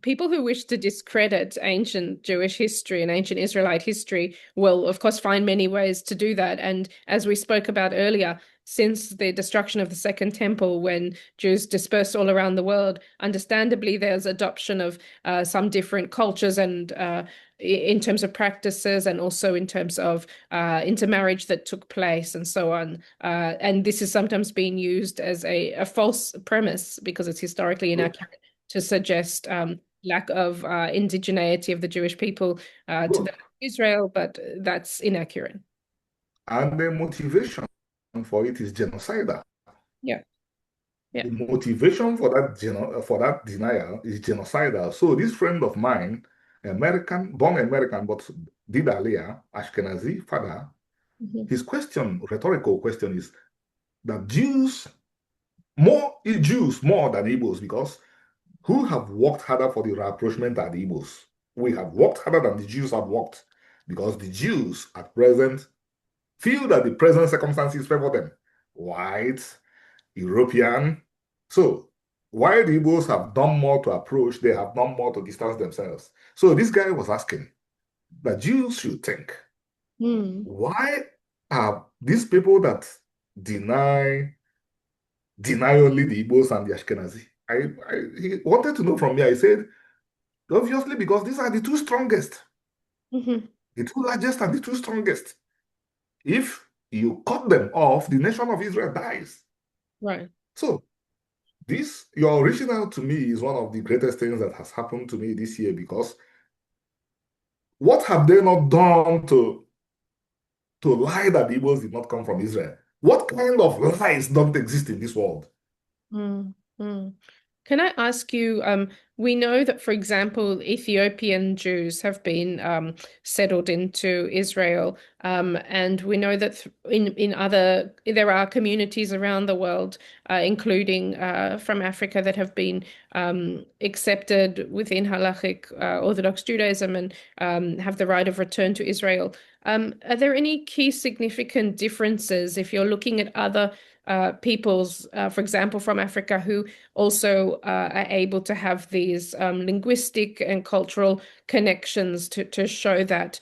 people who wish to discredit ancient Jewish history and ancient Israelite history will, of course, find many ways to do that. And as we spoke about earlier, since the destruction of the Second Temple, when Jews dispersed all around the world, understandably, there's adoption of some different cultures and in terms of practices and also in terms of intermarriage that took place and so on. And this is sometimes being used as a false premise because it's historically Good. inaccurate to suggest lack of indigeneity of the Jewish people to the Good. Israel, but that's inaccurate. And the motivation for it is genocidal. Yeah, yeah. The motivation for for that denial is genocidal. So this friend of mine, American, born American, but did Aliyah, Ashkenazi father, Mhm. his question, rhetorical question is that Jews more than Igbos, because who have worked harder for the rapprochement are the Igbos. We have worked harder than the Jews have worked because the Jews at present feel that the present circumstances favor them. White, European. So while the Igbos have done more to approach, they have done more to distance themselves. So this guy was asking that Jews should think, Mm. why are these people that deny deny only the Igbos and the Ashkenazi? He wanted to know from me. I said, obviously, because these are the two strongest, Mhm. the two largest and the two strongest. If you cut them off, the nation of Israel dies. Right. So this, your original to me is one of the greatest things that has happened to me this year because what have they not done to lie that the Igbos did not come from Israel? What kind of lies don't exist in this world? Mm. Mm. Can I ask you, we know that, for example, Ethiopian Jews have been settled into Israel, and we know that there are communities around the world, including from Africa, that have been accepted within halachic Orthodox Judaism and have the right of return to Israel. Are there any key significant differences if you're looking at other peoples, for example, from Africa, who also are able to have these linguistic and cultural connections to show that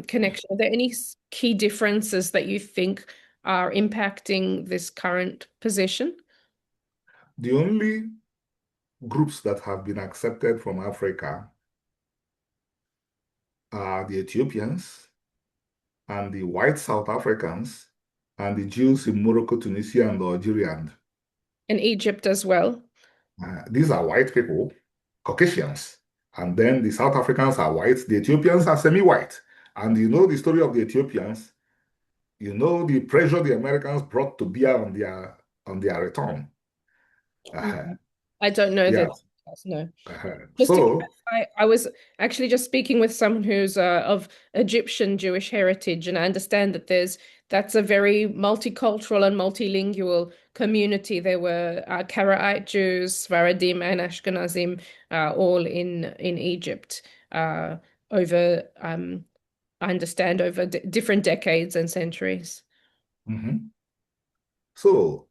connection? Are there any key differences that you think are impacting this current position? The only groups that have been accepted from Africa are the Ethiopians and the white South Africans and the Jews in Morocco, Tunisia, and Algeria. In Egypt as well. These are white people, Caucasians. And then the South Africans are white. The Ethiopians are semi-white. And you know the story of the Ethiopians. You know the pressure the Americans brought to bear on their return. Uh, Mm. I don't know yeah. that. No. Just to So clarify, I was actually just speaking with someone who's of Egyptian Jewish heritage, and I understand that that's a very multicultural and multilingual community. There were Karaite Jews, Sfaradim, and Ashkenazim, all in Egypt over I understand over d different decades and centuries. mhm. So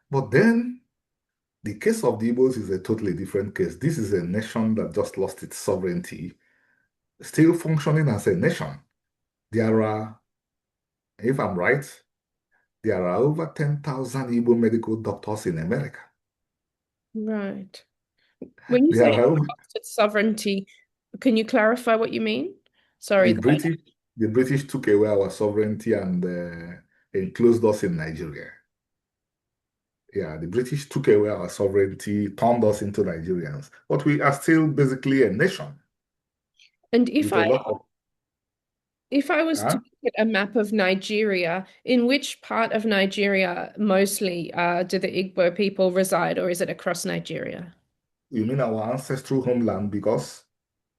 but then the case of the Igbos is a totally different case. This is a nation that just lost its sovereignty, still functioning as a nation. There are, if I'm right, there are over 10,000 Igbo medical doctors in America. Right. When you There say are over, lost its sovereignty, can you clarify what you mean? Sorry. the British, the British took away our sovereignty and enclosed us in Nigeria. Yeah, the British took away our sovereignty, turned us into Nigerians, but we are still basically a nation And with a lot of. if I was to Huh? look at a map of Nigeria, in which part of Nigeria mostly do the Igbo people reside, or is it across Nigeria? You mean our ancestral homeland? Because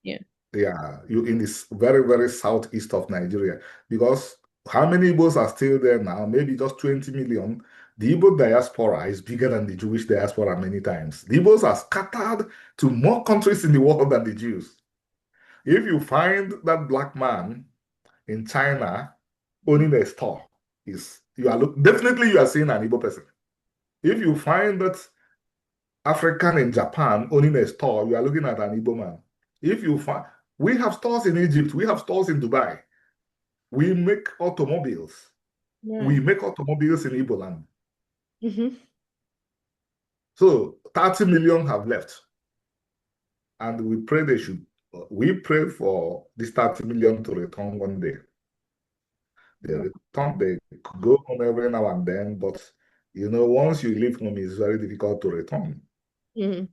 Yeah. yeah, you in this very, very southeast of Nigeria. Because how many Igbos are still there now? Maybe just 20 million. The Igbo diaspora is bigger than the Jewish diaspora many times. The Igbos are scattered to more countries in the world than the Jews. If you find that black man in China owning a store, is you are definitely you are seeing an Igbo person. If you find that African in Japan owning a store, you are looking at an Igbo man. If you find, we have stores in Egypt, we have stores in Dubai. We make automobiles. We Right. make automobiles in Igbo land. Hmm. So 30 million have left. And we pray for this 30 million to return one day. They could go home every now and then, but once you leave home, it's very difficult to return. Mm.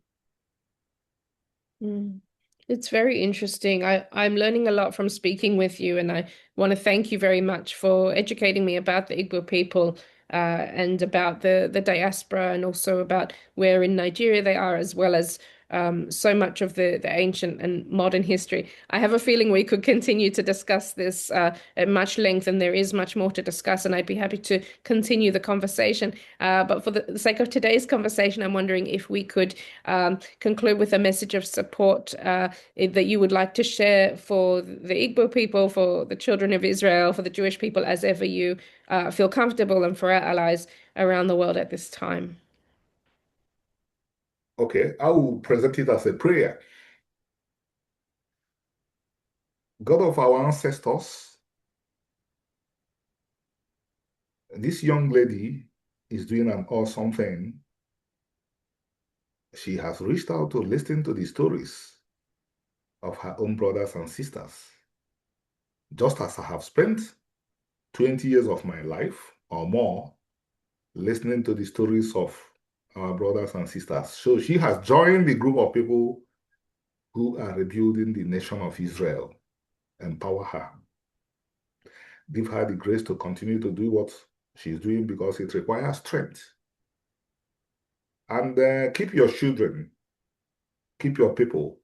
Mm. It's very interesting. I'm learning a lot from speaking with you, and I want to thank you very much for educating me about the Igbo people and about the diaspora, and also about where in Nigeria they are, as well as so much of the ancient and modern history. I have a feeling we could continue to discuss this at much length, and there is much more to discuss, and I'd be happy to continue the conversation. But for the sake of today's conversation, I'm wondering if we could conclude with a message of support that you would like to share for the Igbo people, for the children of Israel, for the Jewish people, as ever you feel comfortable, and for our allies around the world at this time. Okay, I will present it as a prayer. God of our ancestors, this young lady is doing an awesome thing. She has reached out to listen to the stories of her own brothers and sisters. Just as I have spent 20 years of my life or more listening to the stories of our brothers and sisters. So she has joined the group of people who are rebuilding the nation of Israel. Empower her. Give her the grace to continue to do what she's doing because it requires strength. And keep your children, keep your people,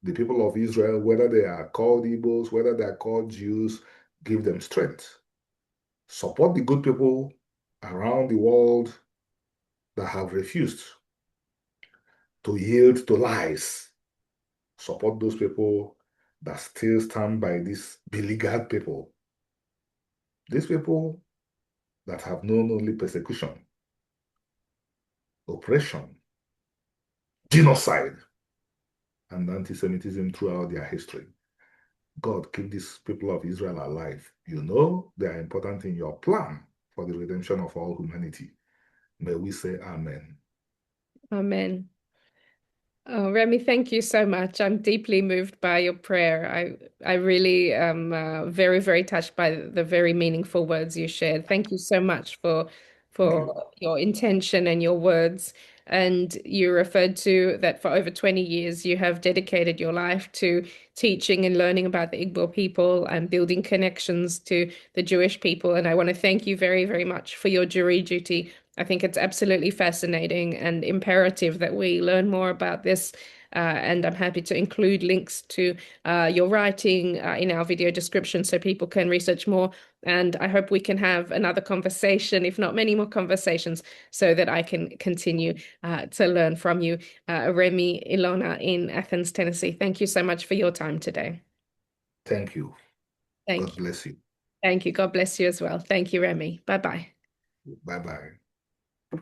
the people of Israel, whether they are called Igbos, whether they are called Jews, give them strength. Support the good people around the world that have refused to yield to lies. Support those people that still stand by these beleaguered people. These people that have known only persecution, oppression, genocide, and anti-Semitism throughout their history. God, keep these people of Israel alive. You know they are important in your plan for the redemption of all humanity. May we say amen. Amen. Oh, Remy, thank you so much. I'm deeply moved by your prayer. I really am very, very touched by the very meaningful words you shared. Thank you so much Thank you. for your intention and your words. And you referred to that for over 20 years, you have dedicated your life to teaching and learning about the Igbo people and building connections to the Jewish people. And I want to thank you very, very much for your jury duty. I think it's absolutely fascinating and imperative that we learn more about this. And I'm happy to include links to your writing in our video description so people can research more. And I hope we can have another conversation, if not many more conversations, so that I can continue to learn from you. Remy Ilona in Athens, Tennessee. Thank you so much for your time today. Thank you. Thank God you. bless you. Thank you. God bless you as well. Thank you, Remy. Bye bye. Bye bye.